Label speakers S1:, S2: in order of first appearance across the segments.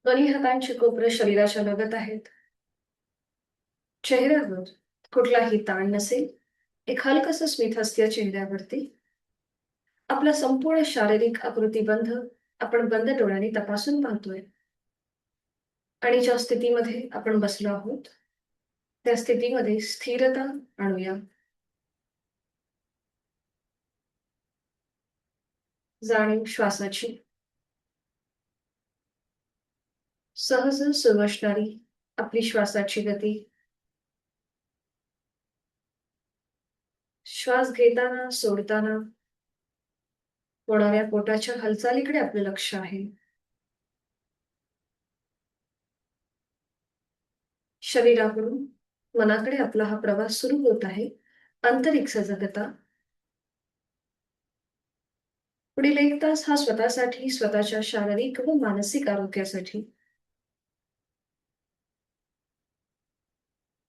S1: दोन्ही हातांची कोपरं शरीराच्या लगत आहेत. चेहऱ्यावर कुठलाही ताण नसेल. एक हलकसं स्मित हास्य चेहऱ्यावरती. आपला संपूर्ण शारीरिक आकृतिबंध आपण बंद डोळ्यांनी तपासून पाहतोय. आणि ज्या स्थितीमध्ये आपण बसलो आहोत, त्या स्थितीमध्ये स्थिरता आणूया. जाणीव श्वासाची. सहज सुरू असणारी आपली श्वासाची गती. श्वास घेताना, सोडताना होणाऱ्या पोटाच्या हालचालीकडे आपलं लक्ष आहे. शरीराकडून मनाकडे आपला हा प्रवास सुरू होत आहे. आंतरिक सजगता. पुढील 1 तास हा स्वतःसाठी, स्वतःच्या शारीरिक व मानसिक आरोग्यासाठी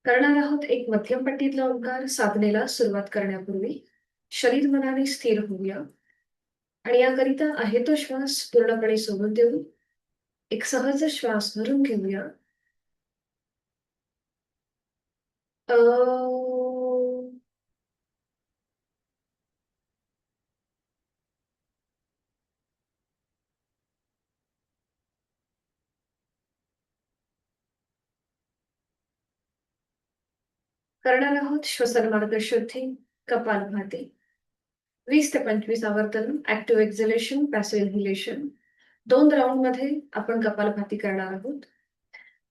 S1: करणार आहोत. एक मध्यम पट्टीतला ओंकार साधनेला सुरुवात करण्यापूर्वी शरीर मनाने स्थिर होऊया आणि याकरिता आहे तो श्वास पूर्णपणे सोडून देऊ. एक सहज श्वास भरून घेऊया. अ, करणार आहोत श्वसन मार्ग शुद्धी, कपालभाती. 20 ते 25 आवर्तन ऍक्टिव्ह एक्झलेशन, पॅसिव्ह इन्हेलेशन. 2 राउंडमध्ये आपण कपालभाती करणार आहोत.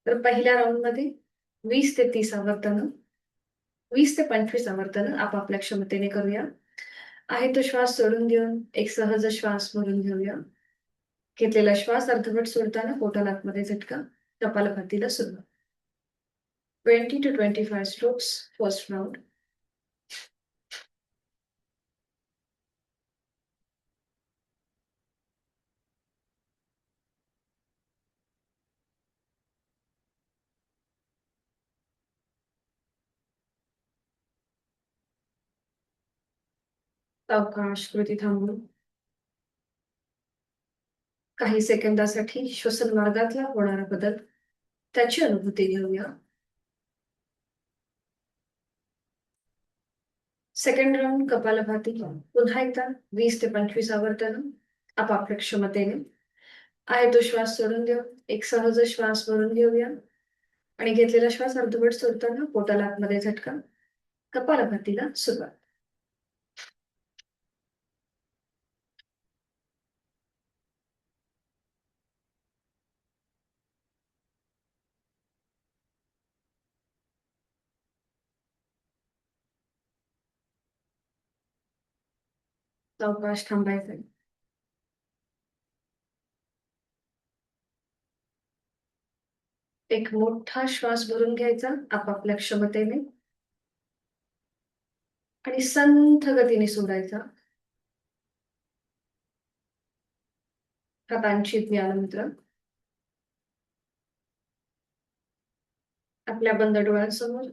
S1: तर पहिल्या राउंडमध्ये 20 ते 30 आवर्तनं, 20 ते 25 आवर्तनं आपापल्या क्षमतेने करूया. आहे तो श्वास सोडून घेऊन एक सहज श्वास भरून घेऊया. घेतलेला श्वास अर्धवट सोडताना पोटाला आतमध्ये झटका. कपालभातीला सुरुवात. 20 to 25 strokes, first round. सावकाश कृती थांबवून काही सेकंदासाठी श्वसन मार्गातला होणारा बदल त्याची अनुभूती घेऊया. Second round kapalbhati. पुन्हा एकदा 20 ते 25 आवर्तन आपापल्या क्षमतेने. आहे तो श्वास सोडून देऊ. एक सहज श्वास भरून घेऊया आणि घेतलेला श्वास अर्धवट सोडताना पोटाला आतमध्ये झटका. कपालभातीला सुरुवात. सावकाश थांबायचंय. एक मोठा श्वास भरून घ्यायचा आपापल्या क्षमतेने आणि संथ गतीने सोडायचा. हातांची ज्ञानमुद्रा. आपल्या बंद डोळ्यांसमोर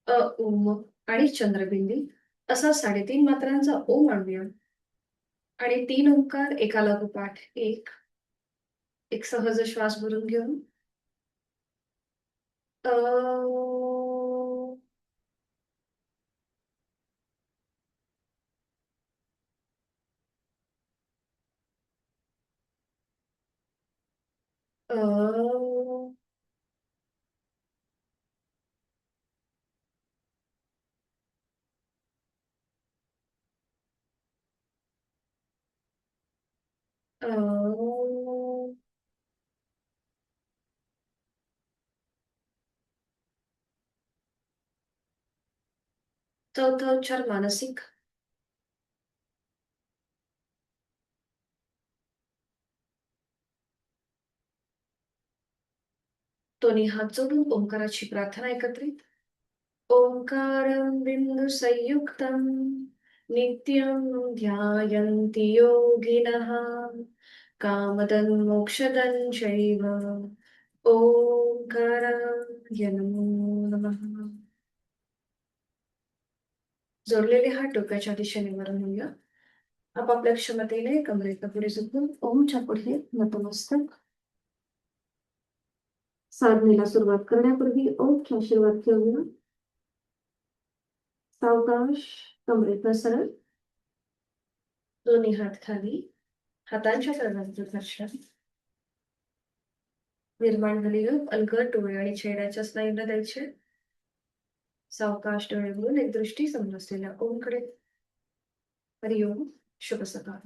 S1: अ, उम आणि चंद्रबिंदी असा 3.5 मात्रांचा ओम आणूया आणि 3 ओंकार एका लागोपाठ एक. एक सहज श्वास भरून घेऊन अ, अ, अ, चौथा उच्चार मानसिक. दोन्ही हात जोडून ओंकाराची प्रार्थना एकत्रित. ओंकारं बिन्दुसंयुक्तं नित्यं ध्यायन्ति योगिनः कामदं मोक्षदं चैव. ओंकाराय नमो नमः. जोडलेले हात डोक्याच्या दिशेने वर नेऊया. आपापल्या क्षमतेने कमरेला पुढे झुकून ओमच्या पुढे नतमस्तक. साधनेला सुरुवात करण्यापूर्वी ओमच्या आशीर्वाद घेऊया. सावकाश कमरेत सरळ, दोन्ही हात खाली, हातांच्या तळव्यांचं घर्षण. निर्माण झालेलं अलगद डोळे आणि चेहऱ्याच्या स्नायूंना द्यायचे. सावकाश डोळे मिळून एक दृष्टी समजलेल्या ओमकडे. हरिओम. शुभ सकाळ.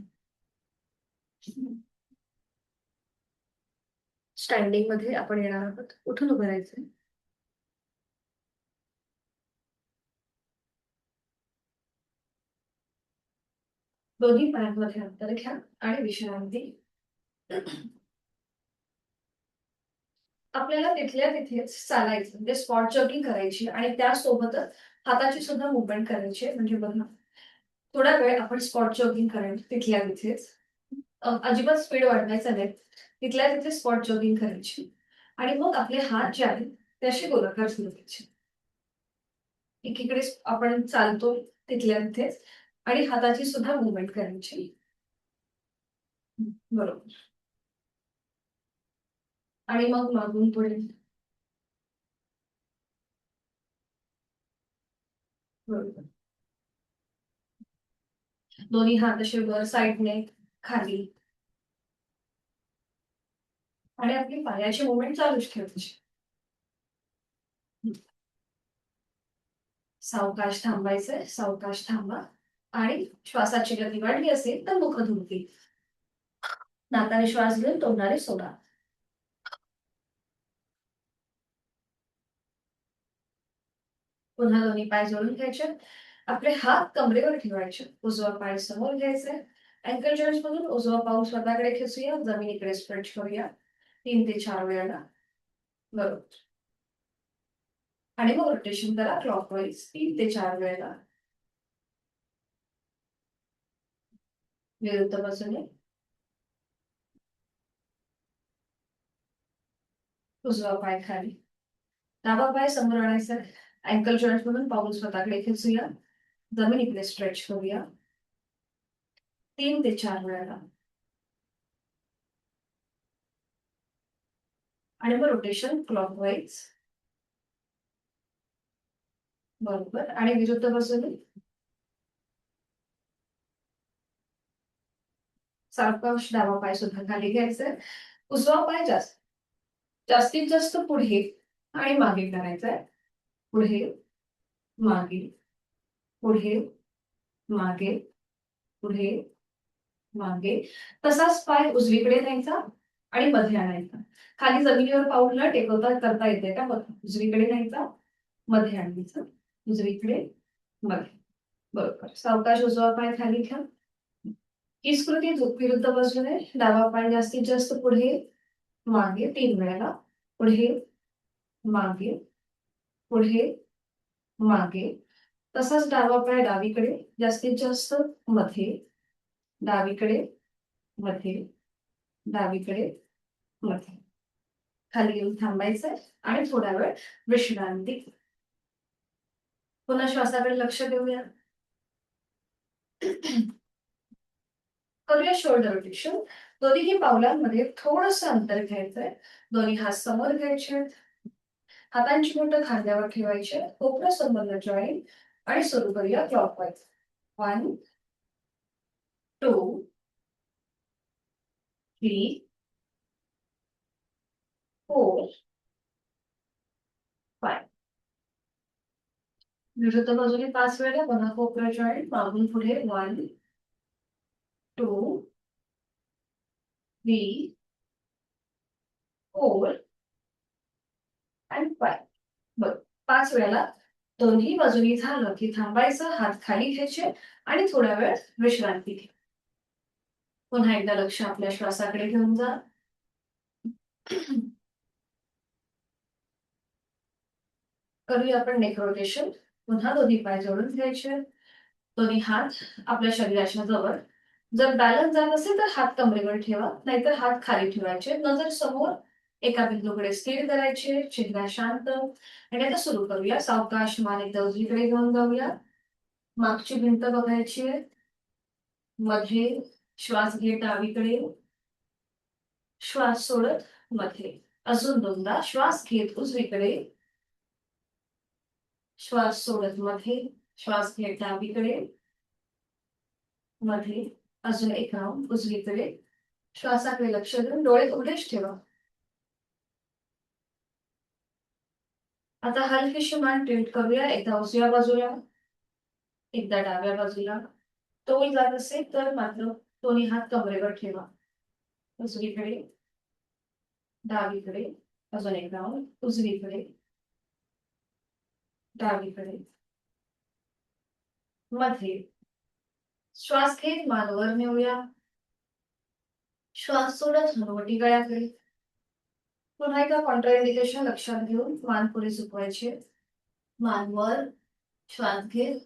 S1: स्टँडिंग मध्ये आपण येणार आहोत. उठून उभं राहायचंय. दोन्ही पायांमध्ये अंतर घ्या आणि विश्रांती. आपल्याला तिथल्या तिथेच चालायचं, म्हणजे स्पॉट जॉगिंग करायची आणि त्यासोबतच हाताची सुद्धा मुवमेंट करायची. म्हणजे बघा, थोडा वेळ आपण स्पॉट जॉगिंग करायचं तिथल्या तिथेच. अजिबात स्पीड वाढवायचा नाही. तिथल्या तिथे स्पॉट जॉगिंग करायची आणि मग आपले हात जे आहेत ते असे गोलाकार सुरू करायचे. एकीकडे आपण चालतो तिथल्या तिथेच आणि हाताची सुद्धा मुवमेंट करायची. बरोबर. आणि मग मागून पुढे. बरोबर. दोन्ही हात असे वर साईडने खाली आणि आपली पायाची मुवमेंट चालूच ठेवायची. सावकाश थांबायचंय. सावकाश थांबा आणि श्वासाची गती वाढली असेल तर मुखधुमकी. नाकाने श्वास घेऊन तोंडाने सोडा. पुन्हा दोन्ही पाय जोडून घ्यायचे. आपले हात कमरेवर ठेवायचे. उजवा पाय समोर घ्यायचे. अँकल जॉईंट मधून उजवा पाऊल स्वतःकडे खेचूया. जमिनीकडे स्ट्रेच करूया 3 ते 4 वेळा. बरोबर. आणि मग रोटेशन करा क्लॉकवाईज 3 ते 4 वेळा. विरुद्ध बाजूने. उजवा पाय खाली. डावा पाय समोर आणायचा. अँकल जॉईंट मधून पाऊल स्वतःकडे खेचूया. जमिनीकडे स्ट्रेच करूया 3 ते 4 वेळा. आणि मग रोटेशन क्लॉकवाईज. बरोबर. आणि विरुद्ध बाजूने. सावकाश डावा पाय सुद्धा खाली घ्यायचा. उजवा पाय जास्तीत जास्त पुढे आणि मागे करायचा. पुढे मागे, पुढे मागे, पुढे मागे. तसाच पाय उजवीकडे न्यायचा आणि मध्ये आणायचा. खाली जमिनीवर पाऊल न टेकवता करता येते का बघा. उजवीकडे न्यायचा, मध्ये आणायचं, उजवीकडे, मध्ये. बरोबर. सावकाश उजवा पाय खाली घ्या. हीच कृती विरुद्ध बाजूने. डावा पाय जास्तीत जास्त पुढे मागे 3 वेळा. पुढे मागे, पुढे मागे. तसाच डावा पाय डावीकडे जास्तीत जास्त मध्ये, डावीकडे, मध्ये, डावीकडे, मध्ये. खाली येऊन थांबायचंय आणि थोडा वेळ विश्रांती. पुन्हा श्वासाकडे लक्ष देऊया. करूया शोल्डर रोटेशन. दोन्ही पावलांमध्ये थोडंसं अंतर घ्यायचंय. दोन्ही हात समोर घ्यायचे. हातांची बोटं खांद्यावर ठेवायचे. कोपरा संबंध जॉईन आणि सुरू करूया क्लॉकवाईज. 1 2 3 4 5. विरुद्ध बाजूने 5 वेळा. पुन्हा कोपरा जॉईन. मागून पुढे 1 2 3 4 आणि 5. बरं. 5 वेळेला दोन्ही बाजूनी झालं की थांबायचं. हात खाली घ्यायचे आणि थोडा वेळ विश्रांती घ्या. पुन्हा एकदा लक्ष आपल्या श्वासाकडे घेऊन जा. करूया आपण नेक रोटेशन. पुन्हा दोन्ही पाय जोडून घ्यायचे. दोन्ही हात आपल्या शरीराच्या जवळ. जर बॅलन्स जात असेल तर हात कमरेवर ठेवा, नाहीतर हात खाली ठेवायचे. नजर समोर एका बिंदूकडे स्थिर करायचे. चेहरा शांत. आणि आता सुरू करूया. सावकाश मान एकदा उजवीकडे घेऊन जाऊया. मागची भिंत बघायची आहे. मध्ये श्वास घेत डावीकडे, श्वास सोडत मध्ये. अजून दोनदा श्वास घेत उजवीकडे, श्वास सोडत मध्ये, श्वास घेत डावीकडे, मध्ये, अजून एक राऊंड उजवीकडे. श्वासाकडे लक्ष देऊन डोळे उघडेच ठेवा. आता हलकीशी मान टिल्ट करूया. एकदा उजव्या बाजूला, एकदा डाव्या बाजूला. तोल जात असेल तर मात्र दोन्ही हात कमरेवर ठेवा. उजवीकडे, डावीकडे, अजून एक राऊंड उजवीकडे, डावीकडे, मध्ये. श्वास घेत मान वर नेऊया. श्वास सोडत हनुवटी गळ्याकडे. पुन्हा एकदा कॉन्ट्राइंडिकेशन लक्षात घेऊन मान पुढे झुकवायची. मान वर, श्वास घेत,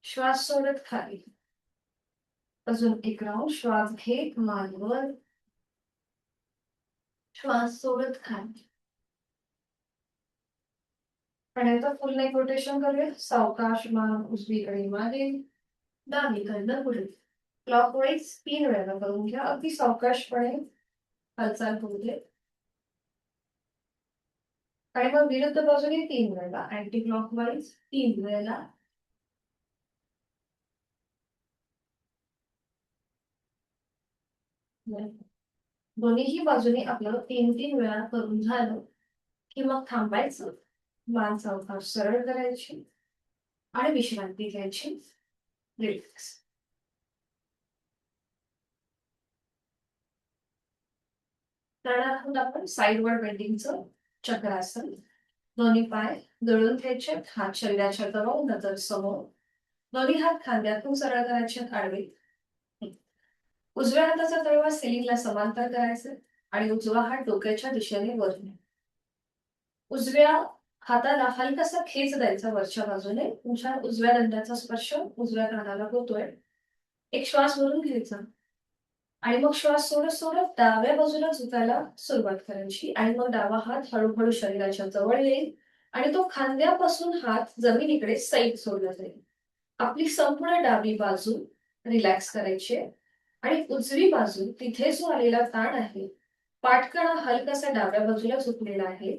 S1: श्वास सोडत खाली. अजून एक राऊंड श्वास घेत मान वर, श्वास सोडत खाली. आणि आता फुल नेक रोटेशन करूया. सावकाश मान उजवीकडे मागे, डावीकडनं पुढे. क्लॉकवाईज 3 वेळा करून घ्या. अगदी सावकाशपणे हालचाल होऊ दे. आणि मग विरुद्ध बाजूने 3 वेळा, अँटी क्लॉकवाईज 3 वेळा. दोन्हीही बाजूने आपलं 3-3 वेळा करून झालं की मग थांबायचं. मान सावकाश सरळ करायची आणि विश्रांती घ्यायची. रिलॅक्स. करणार आहोत आपण साईडवर बेंडिंगचं चक्रासन. दोन्ही पाय जळून घ्यायचे, हात शरीराच्या जवळ, नजर समोर. दोन्ही हात खांद्यातून सरळ करायचे आडवे. उजव्या हाताचा तळवा सिलिंगला समांतर करायचे आणि उजवा हात डोक्याच्या दिशेने वर. उजव्या हाताला हलकासा खेच द्यायचा वरच्या बाजूने. तुमच्या उजव्या दंडाचा स्पर्श उजव्या कानाला होतोय. एक श्वास भरून घ्यायचा आणि मग श्वास सोडत सोडत डाव्या बाजूला झुकायला सुरुवात करायची. आणि मग डावा हात हळूहळू शरीराच्या जवळ येईल आणि तो खांद्यापासून हात जमिनीकडे सैल सोडला जाईल. आपली संपूर्ण डावी बाजू रिलॅक्स करायची आणि उजवी बाजू, तिथे जो आलेला ताण आहे, पाठकणा हलकासा डाव्या बाजूला झुकलेला आहे,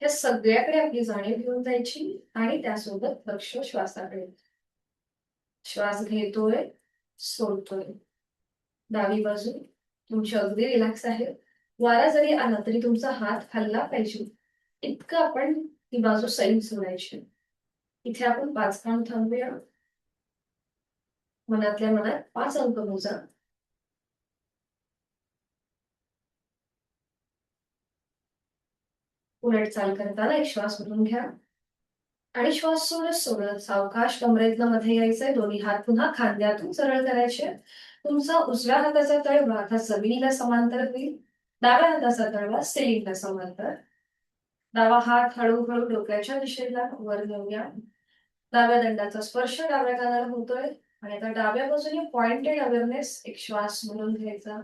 S1: या सगळ्याकडे आपली जाणीव घेऊन जायची आणि त्यासोबत लक्ष श्वासाकडे. श्वास घेतोय, सोडतोय. डावी बाजू तुमची अगदी रिलॅक्स आहे. वारा जरी आला तरी तुमचा हात हलला पाहिजे इतकं आपण ती बाजू सैल सोडायची. इथे आपण 5 काउंट थांबूया. मनातल्या मनात 5 अंक मोजा. उलट चाल करताना एक श्वास भरून घ्या आणि श्वास सोडत सोडत सावकाश कमरेतनं मध्ये यायचंय. दोन्ही हात पुन्हा खांद्यातून सरळ करायचे. तुमचा उजव्या हाताचा तळवा आता जमिनीला समांतर होईल. डाव्या हाताचा तळवा सिलिंगला समांतर. डावा हात हळूहळू डोक्याच्या दिशेला वर घेऊया. डाव्या दंडाचा स्पर्श डाव्या कानाला होतोय आणि आता डाव्या बाजूने पॉइंटेड अवेअरनेस एक श्वास म्हणून घ्यायचा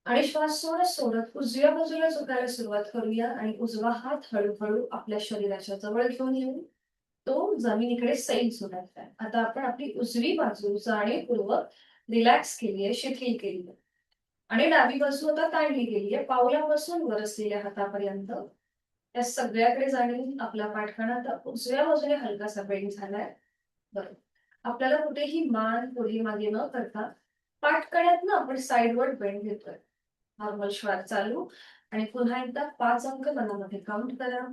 S1: आणि श्वास सोडत सोडत उजव्या बाजूला झुकायला सुरुवात करूया आणि उजवा हात हळूहळू आपल्या शरीराच्या जवळ घेऊन येऊ. तो जमिनीकडे सैल सोडायचा आहे. आता आपण आपली उजवी बाजू जाणीवपूर्वक रिलॅक्स केली आहे, शिथिल केली आहे आणि डावी बाजू आता ताणली गेली आहे. पावलापासून वर असलेल्या हातापर्यंत या सगळ्याकडे जाणीव. आपला पाठकणा आता उजव्या बाजूने हलकासा बेंड झालाय. बरं, आपल्याला कुठेही मान पुढे मागे न करता पाठकण्यातनं आपण साईडवर बेंड घेतोय. नॉर्मल श्वास चालू आणि पुन्हा एकदा 5 अंक मनामध्ये काउंट करा.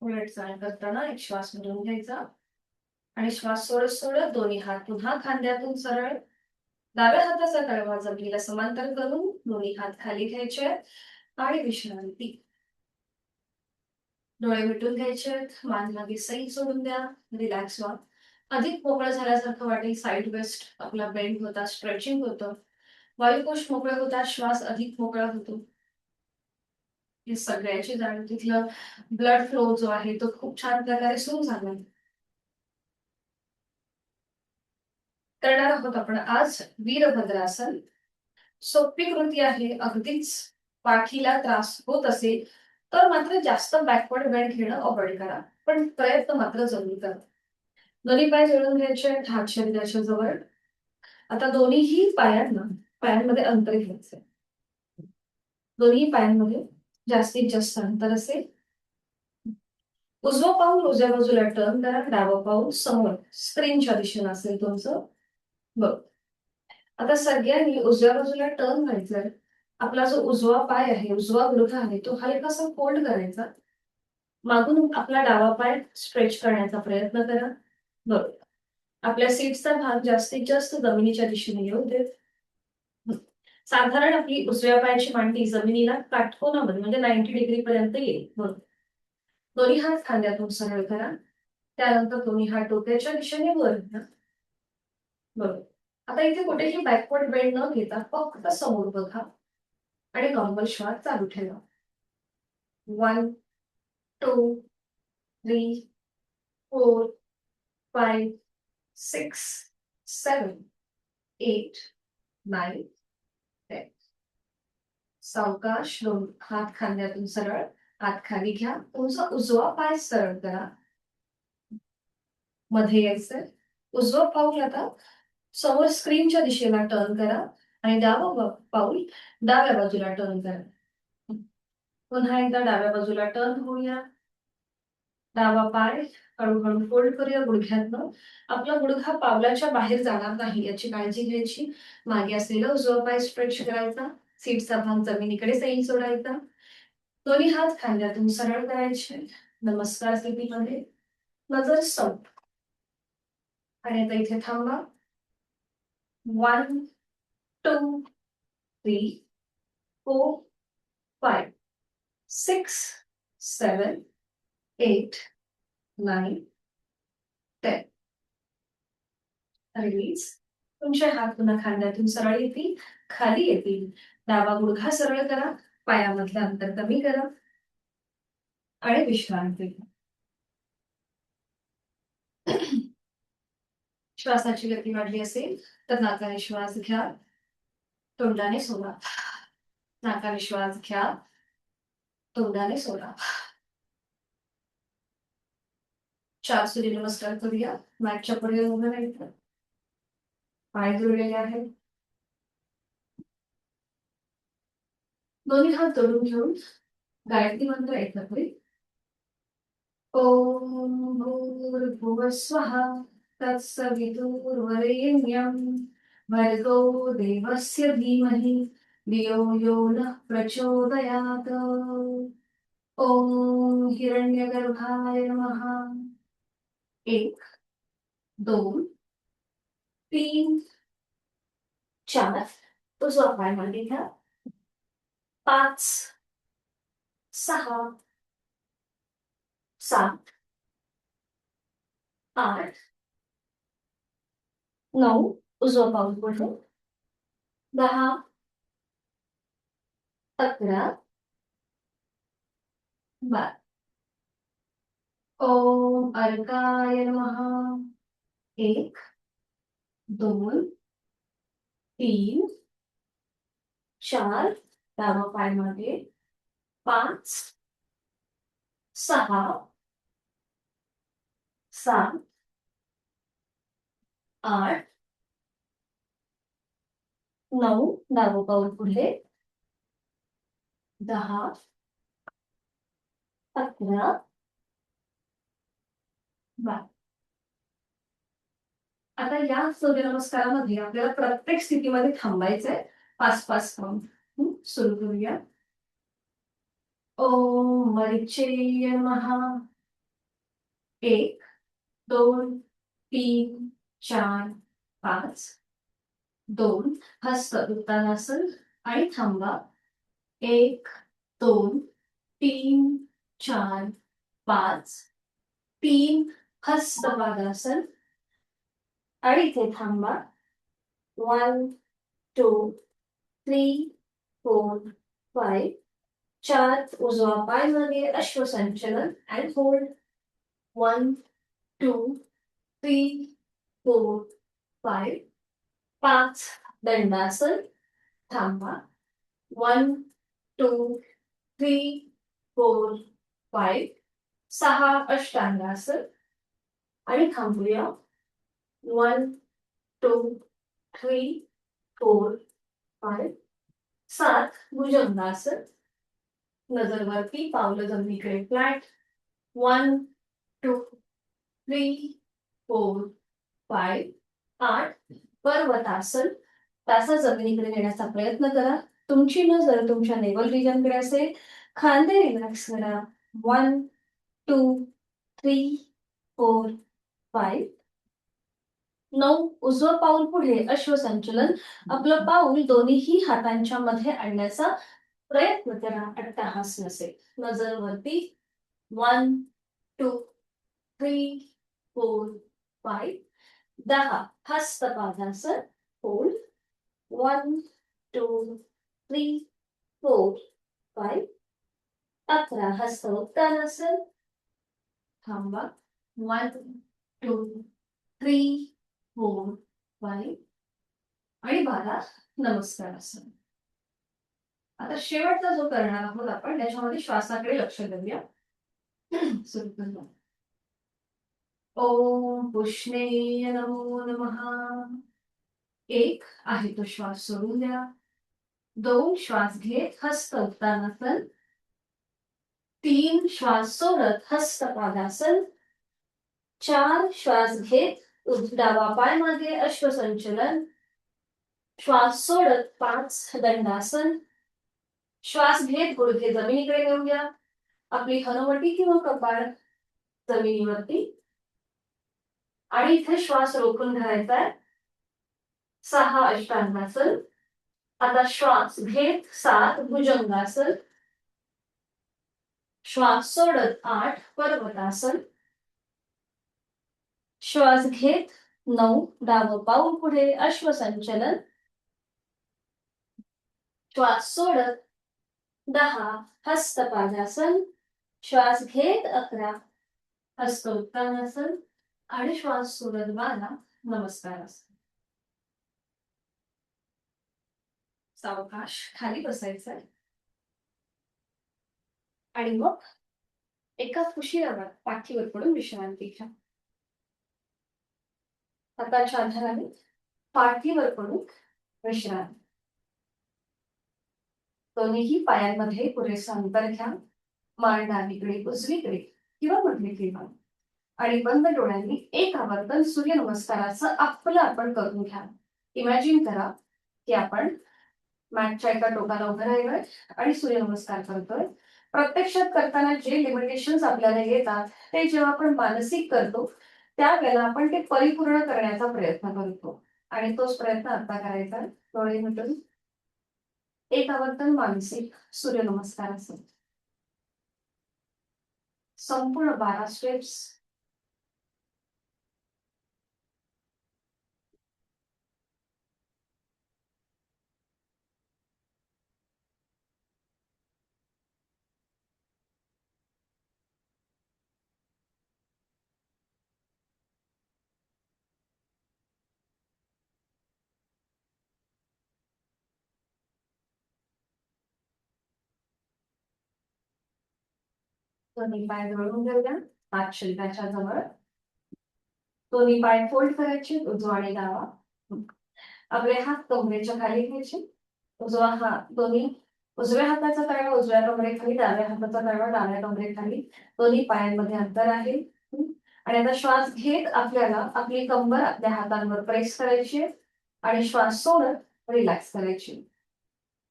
S1: उलट चाल करताना एक श्वास भरून घ्यायचा आणि श्वास सोडत सोडत दोन्ही हात पुन्हा खांद्यातून सरळ. डाव्या हाताचा तळवा जमिनीला समांतर करून दोन्ही हात खाली घ्यायचे आणि विश्रांती. डोळे मिटून घ्यायचे. मान मागे सैल सोडून द्या. रिलॅक्स व्हा. अधिक मोकळं झाल्यासारखं वाटेल. साईड वेस्ट आपला बेंड होता, स्ट्रेचिंग होतं. वायुकोश मोकळे होतात, श्वास अधिक मोकळा होतो. हे सगळ्याची जाणीव. तिथलं ब्लड फ्लो जो आहे तो खूप छान प्रकारे सुरू झाला. करणार आहोत आपण आज वीरभद्रासन. सोपी कृती आहे. अगदीच पाठीला त्रास होत असेल तर मात्र जास्त बॅकवर्ड बेंड घेणं अवॉइड करा, पण प्रयत्न मात्र जरूर करा. दोन्ही पाय जोडून घ्यायचे, हात शरीराच्या जवळ. आता दोन्हीही पायांमध्ये अंतर घ्यायचंय. दोन्ही पायांमध्ये जास्तीत जास्त अंतर असेल. उजवं पाऊल उजव्या बाजूला टर्न करा, डावं पाऊल समोर स्क्रीनच्या दिशेने असेल तुमचं. बघ, आता सगळ्यांनी उजव्या बाजूला टर्न व्हायचंय. आपला जो उजवा पाय आहे, उजवा गुडघा आहे, तो हलकासा फोल्ड करायचा. मागून आपला डावा पाय स्ट्रेच करण्याचा प्रयत्न करा. बरोबर. आपल्या सीटचा भाग जास्तीत जास्त जमिनीच्या दिशेने येऊ देत. साधारण आपली उजव्या पायाची मांडी जमिनीला काटकोनामध्ये म्हणजे 90 डिग्री पर्यंत येईल. बरोबर. दोन्ही हात खांद्यातून सरळ करा. त्यानंतर दोन्ही हात डोक्याच्या दिशेने वर घ्या. बरोबर. आता इथे कुठेही बॅकवर्ड बेंड न घेता फक्त समोर बघा आणि नॉर्मल श्वास चालू ठेवा. 1 2 3 4 5 6 7 8 9 10. सावकाश दोन हात खांद्यातून सरळ, हात खाली घ्या. तुमचा उजवा पाय सरळ करा. मध्ये यायचंय. उजवं पाऊल आता समोर स्क्रीनच्या दिशेला टर्न करा आणि डावं पाऊल डाव्या बाजूला टर्न करा. पुन्हा एकदा डाव्या बाजूला टर्न होऊया. डावा पाय हळूहळू फोल्ड करूया गुडघ्यातनं. आपला गुडघा पावलाच्या बाहेर जाणार नाही याची काळजी घ्यायची. मागे असलेला उजवा पाय स्ट्रेच करायचा. सीटचा भाग जमिनीकडे सैल सोडायचा. दोन्ही हात खांद्यातून सरळ करायचे. नमस्कार स्थितीमध्ये नजर सम. आणि आता इथे थांबा. 1 2 3 4 5 6 7 8 9 10. रिलीज. तुमचे हात पुन्हा खांद्यातून सरळ येतील, खाली येतील. डावा गुडघा सरळ करा, पायामधलं अंतर कमी करा आणि विश्रांती घ्या. श्वासाची गती वाढली असेल तर नाकाने श्वास घ्या, तोंडाने सोडा. नाकाने श्वास घ्या, तोंडाने सोडा. 4 सूर्यनमस्कार करूया. मॅटच्या पुढे उभं राहायचं. पाय जोडलेले आहेत. दोन्ही हात जोडून घेऊन गायत्री मंत्र एकत्र होईल. ओम भूर्भुवः स्वः तत्सवितुर्वरेण्यं भर्गो देवस्य धीमहि धियो यो नः प्रचोदयात्. ओम हिरण्यगर्भाय नमः. 1 2 3 4 उजवा पाय मागे घ्या. 5 6 7 8 9 उजवा पाऊल पुढे. 10 11 12. ओम अर्काय नमः. 1 2 3 4 डावा पाय मागे. 5 6 7 8 9 डावं पाऊल पुढे. 10 11 12. आता या सूर्यनमस्कारामध्ये आपल्याला प्रत्येक स्थितीमध्ये थांबायचंय. 5-5 काउंट. सुरू करूया. ओम मरीचये नमः. 1 2 3 4 5. 2 हस्त उत्तानासन आणि थांबा. 1 2 3 4 5. 3 हस्त पादासन आणि इथे थांबा. 1 2 3 4 5. 4 उजवा पाय मागे अश्वसंचलन आणि होल्ड. 1 2 3 4 5. 5 दंडासन. थांबा. 1 2 3 4 5. 6 अष्टांगासन आणि थांबूया. 1 2 3 4 5 7 भुजंगासन. नजर वरती, पावलं जमिनीकडे फ्लॅट. 1 2 3 4 5 8. पर्वतासन. तासा जमिनीकडे नेण्याचा प्रयत्न करा. तुमची नजर तुमच्या नेवल रिजनकडे असेल. खांदे रिलॅक्स करा. 1 2 3 4 5. 9. उजवं पाऊल पुढे अश्वसंचलन. आपलं पाऊल दोन्हीही हातांच्या मध्ये आणण्याचा प्रयत्न करा. अट्टहास नसेल. नजर वरती. 1 2 3 4 5. 10. हस्तपादासन. होल्ड. 1 2 3 4 5. 11. हस्त उत्तानासन. थांबा. 1 2 3 4 5. आणि 12. नमस्कारासन. आता शेवटचा जो करणार आहोत आपण त्याच्यामध्ये श्वासाकडे लक्ष देऊया. सुरू करूया. ओम पुष्णेय नमो नमः. 1 आहे तो श्वास सोडून द्या. 2 श्वास घेत हस्त उत्तानासन. 3 श्वास सोडत हस्तपादासन. 4 श्वास घेत डावा पाय मागे अश्वसंचलन. श्वास सोडत 5 दंडासन. श्वास घेत गुडघे जमिनीकडे नेऊया. आपली हनुवटी किंवा कपाळ जमिनीवरती. आणि इथे श्वास रोखून धरायचा आहे. 6 अष्टांगासन. आता श्वास घेत 7 भुजंगासन. श्वास सोडत 8 पर्वतासन. श्वास घेत 9 डावं पाऊल पुढे अश्वसंचलन. श्वास सोडत 10 हस्तपादासन. श्वास घेत 11 हस्त उत्तानासन. आणि श्वास सोडत 12 नमस्कारासन. सावकाश खाली बसायचंय. आणि मग एका कुशीवर पाठीवर पडून विश्रांती घ्या. हाताच्या आधाराने पाठीवर पडून विश्रांती. दोन्हीही पायांमध्ये पुरेसं अंतर घ्या. मान डावीकडे उजवीकडे किंवा मधली. आणि बंद डोळ्यांनी एक आवर्तन सूर्यनमस्काराचं आपलं आपण करून घ्या. इमॅजिन करा की आपण मॅटच्या एका टोकाला उभं राहिलोय आणि सूर्यनमस्कार करतोय. प्रत्यक्षात करताना जे लिमिटेशन्स आपल्याला येतात ते जेव्हा आपण मानसिक करतो त्यावेळेला आपण ते परिपूर्ण करण्याचा प्रयत्न करतो. आणि तोच प्रयत्न आता करायचा. डोळे मिटून एक आवर्तन मानसिक सूर्यनमस्काराचं संपूर्ण 12 स्टेप्स. दोन्ही पाय जोडून घेऊया. हात शरीराच्या जवळ. दोन्ही पाय फोल्ड करायचे उजवा आणि डावा. आपले हात कमरेच्या खाली घ्यायचे. उजवा हात दोन्ही उजव्या हाताचा तळवा उजव्या कमरेखाली. डाव्या हाताचा तळवा डाव्या कमरेखाली. दोन्ही पायांमध्ये अंतर आहे. आणि आता श्वास घेत आपल्याला आपली कंबर आपल्या हातांवर प्रेस करायची आणि श्वास सोडत रिलॅक्स करायची.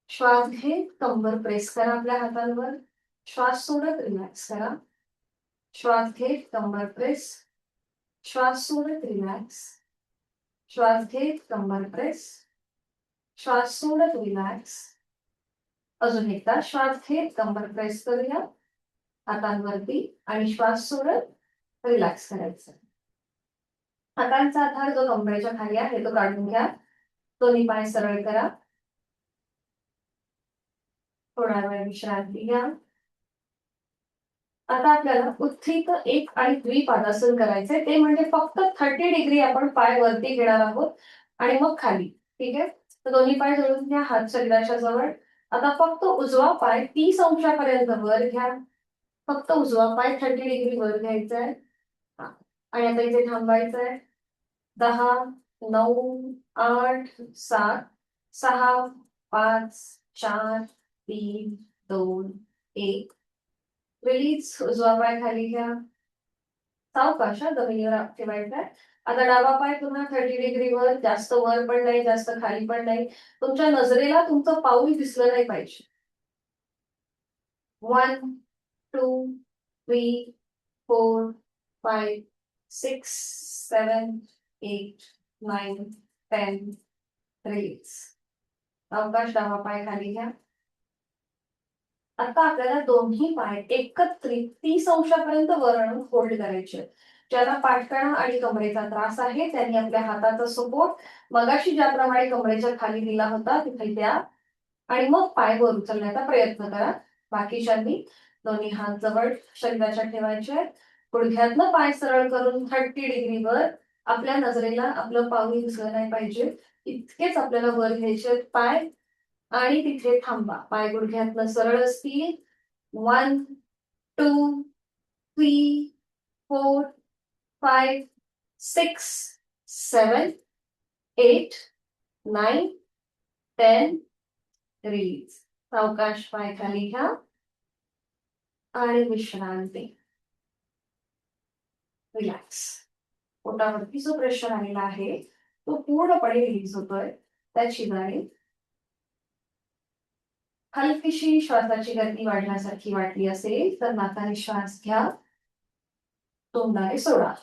S1: श्वास घेत कंबर प्रेस करा आपल्या हातांवर. श्वास सोडत रिलॅक्स करा. श्वास घेत कंबर प्रेस. श्वास सोडत रिलॅक्स. श्वास घेत कंबर प्रेस. श्वास सोडत रिलॅक्स. अजून एकदा श्वास घेत कंबर प्रेस करूया हातांवरती आणि श्वास सोडत रिलॅक्स करायचं. हातांचा आधार जो कमरेच्या खाली आहे तो काढून घ्या. दोन्ही पाय सरळ करा. थोडा वेळ विश्रांती घ्या. आता आपल्याला उत्थित एक आणि द्विपादासन करायचंय. ते म्हणजे फक्त 30 डिग्री आपण पाय वरती घेणार आहोत आणि मग खाली. ठीक आहे. तर दोन्ही पाय जोडून घ्या. हात शरीराच्या जवळ. आता फक्त उजवा पाय 30 अंशापर्यंत वर घ्या. फक्त उजवा पाय 30 डिग्री वर घ्यायचा आहे. आणि आता इथे थांबायचंय. 10 9 8 7 6 5 4 3 2 1. रिलीज. उजवा पाय खाली घ्या. सावकाश जमिनीवर ठेवायचा आहे. आता डावा पाय पुन्हा 30 डिग्रीवर, जास्त वर पण नाही जास्त खाली पण नाही. तुमच्या नजरेला तुमचं पाऊल दिसलं नाही पाहिजे. 1 2 3 4 5 6 7 8 9 10. रिलीज. अवकाश. डावा पाय खाली घ्या. आता आपल्याला दोन्ही पाय एकत्रित 30 अंशापर्यंत वर आणून होल्ड करायचे. ज्यांना पाठकणा आणि कमरेचा त्रास आहे त्यांनी आपल्या हाताचा सपोर्ट मगाशी ज्याप्रमाणे कमरेच्या खाली दिला होता तिथे द्या आणि मग पाय वर उचलण्याचा प्रयत्न करा. बाकीच्यांनी दोन्ही हात जवळ शरीराच्या ठेवायचे. गुडघ्यातनं पाय सरळ करून 30 डिग्रीवर आपल्या नजरेला आपलं पाऊल दिसलं नाही पाहिजे इतकेच आपल्याला वर घ्यायचे पाय आणि तिथे थांबा. पाय गुडघ्यातनं सरळ असतील. 1 2 3 4 5 6 7 8 9 10. रिलीज. सावकाश पाय खाली घ्या आणि विश्रांती. रिलॅक्स. पोटावरती जो प्रेशर आलेला आहे तो पूर्णपणे रिलीज होतोय. त्याची जाणीव. हलकीशी श्वासाची गती वाढण्यासारखी वाटली असेल तर नाकाने श्वास घ्या. तोंडाने सोडा.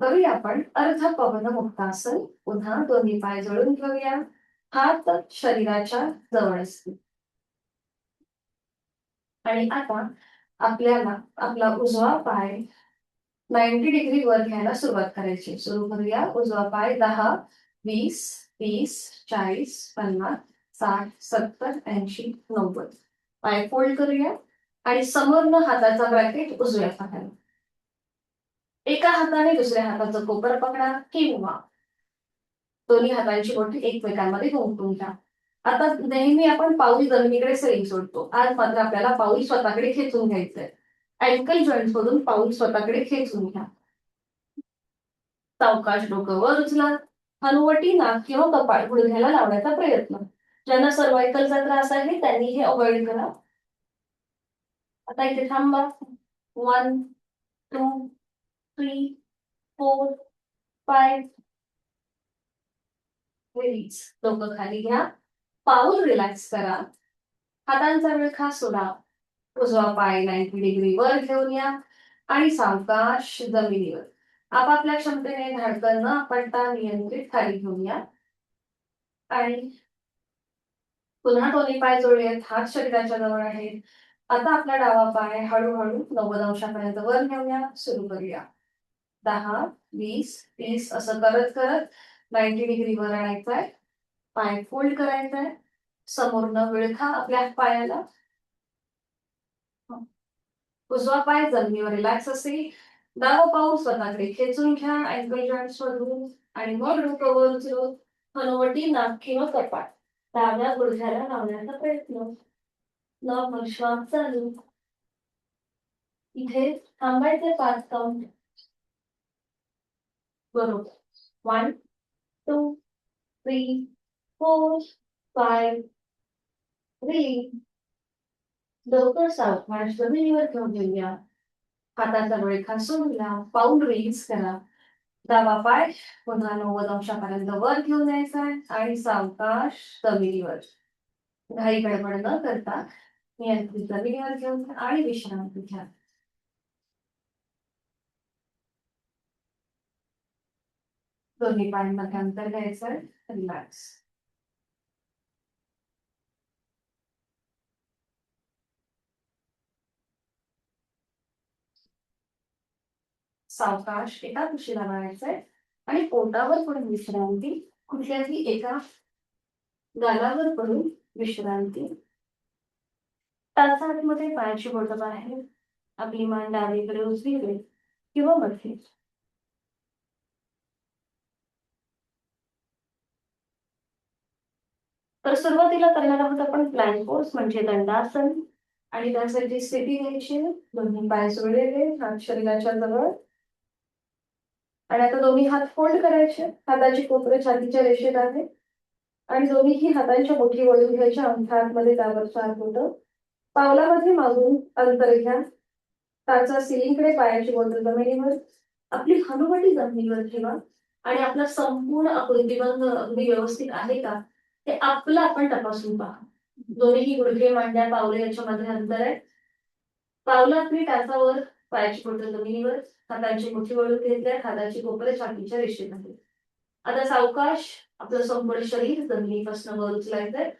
S1: करूया आपण अर्ध पवन मुक्तासन. पुन्हा दोन्ही पाय जोडून घेऊया. हात शरीराच्या जवळ असतील आणि आता आपल्याला आपला उजवा पाय 90 डिग्री वर घ्यायला सुरुवात करायची. सुरू करूया. उजवा पाय 10 20 30 40 50 60 70 80 90. पाय फोल्ड करूया आणि समोरनं हाताचा ब्रॅकेट उजव्या हाताला. एका हाताने दुसऱ्या हाताचं कोपर पकडा किंवा दोन्ही हातांची बोटे एकमेकांमध्ये गुंफून घ्या. आता नेहमी आपण पाऊल जमिनीकडे सरी सोडतो. आज मात्र आपल्याला पाऊल स्वतःकडे खेचून घ्यायचंय. अँकल जॉईंट मधून पाऊल स्वतःकडे खेचून घ्या. सावकाश डोकं वर उचला. हनुवटी नाक किंवा कपाळ गुडघ्याला लावण्याचा प्रयत्न. ज्यांना सर्वायकलचा त्रास आहे त्यांनी हे अवॉइड करा. आता इथे थांबा. 1 2 3 4 5. रिलीज. डोकं खाली घ्या. पाऊल रिलॅक्स करा. हातांचा विळखा सोडा. उजवा पाय 90 डिग्री वर घेऊन या आणि सावकाश जमिनीवर आपापल्या क्षमतेने धडकन न पडता नियंत्रित खाली घेऊन या आणि पुन्हा दोन्ही पाय जोडलेत. हात शरीराच्या जवळ आहेत. आता आपला डावा पाय हळूहळू 90 अंशापर्यंत वर घेऊया. सुरू करूया. 10 20 30 असं करत करत 90 डिग्री वर आणायचंय. पाय फोल्ड करायचंय. समोरनं विळखा आपल्या पायाला. उजवा पाय जमिनीवर रिलॅक्स असेल. डावं पाऊल स्वतःकडे खेचून घ्या अँकल जॉईंट्स मधून आणि मग डोकं वर उचलून हनुवटी नाक किंवा कपाळ डाव्या गुडघ्याला लावण्याचा प्रयत्न. नॉर्मल श्वास चालू. इथे थांबायचे 5 काउंट. बरोबर. 1 2 3 4 5. रिलीज. डोकं सावकाश जमिनीवर घेऊन घेऊया. हाताचा विळखा सोडला. पाऊल रिलीज करा. डावा पाय पुन्हा 90 अंशापर्यंत वर घेऊन यायचा आणि सावकाश जमिनीवर. घाई गडबड न करता नियंत्रित जमिनीवर घेऊन आणि विश्रांती घ्या. दोन्ही पायांमध्ये अंतर घ्यायचं. रिलॅक्स. सावकाश एका कुशीला लावायचंय आणि पोटावर पडून विश्रांती. कुठल्याही एका गालावर पडून विश्रांती. टाचामध्ये पायाची बोटं बाहेर. आपली मान डावीकडे उजवीकडे किंवा मध्ये. तर सुरुवातीला करणार आहोत आपण प्लॅंक पोज म्हणजे दंडासन आणि त्यासाठी स्थिती घ्यायची. दोन्ही पाय जोडलेले हात शरीराच्या जवळ. आणि आता दोन्ही हात फोल्ड करायचे, हाताची कोपरे छातीच्या रेषेत आहे आणि दोन्हीही हातांच्या मुठी वळून घ्यायच्या, अंगठा आतमध्ये त्यावरचा हात होतं. पावलामध्ये मागून अंतर घ्या, टाचा सिलिंगकडे, पायाची बोटं जमिनीवर, आपली हनुवटी जमिनीवर ठेवा आणि आपला संपूर्ण आकृतिबंध अगदी व्यवस्थित आहे का ते आपलं आपण तपासून पहा. दोन्ही गुडघे, मांड्या, पावले याच्यामध्ये अंतर आहे. पावलं आपली टाचावर, पायाची बोटं जमिनीवर, हातांची मुठी वळून घेतल्या, हाताची कोपरे छातीच्या रेषेत आहे. आता सावकाश आपलं संपूर्ण शरीर जमिनीपासून वर उचलायचंय,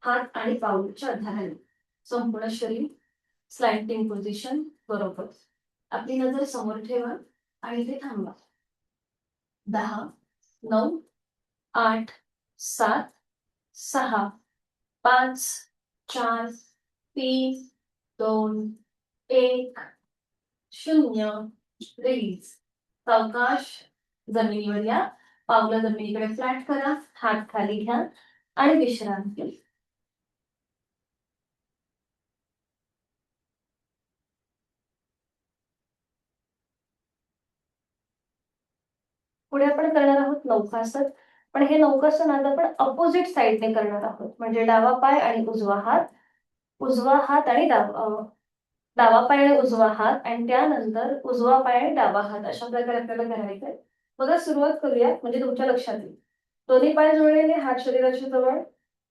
S1: हात आणि पावलाच्या आधाराने संपूर्ण शरीर स्लाइडिंग पोझिशन बरोबर. आपली नजर समोर ठेवा आणि इथे थांबा. 10, 9, 8, 7, 6, 5, 4, 3, 2, 1, 0. रिलीज. सावकाश जमिनीवर या, पावलं जमिनीकडे फ्लॅट करा, हात खाली घ्या आणि विश्रांती. पुढे आपण करणार आहोत नौकासन. पण हे नौकासन आज आपण अपोजिट साइडने करणार आहोत, म्हणजे डावा पाय आणि उजवा हात, उजवा हात आणि डावा पाय आणि उजवा हात, आणि त्यानंतर उजवा पाय आणि डावा हात, अशा प्रकारे आपल्याला करायचंय. बघा, सुरुवात करूया म्हणजे तुमच्या लक्षात येईल. दोन्ही पाय जोडलेले, हात शरीराच्या जवळ,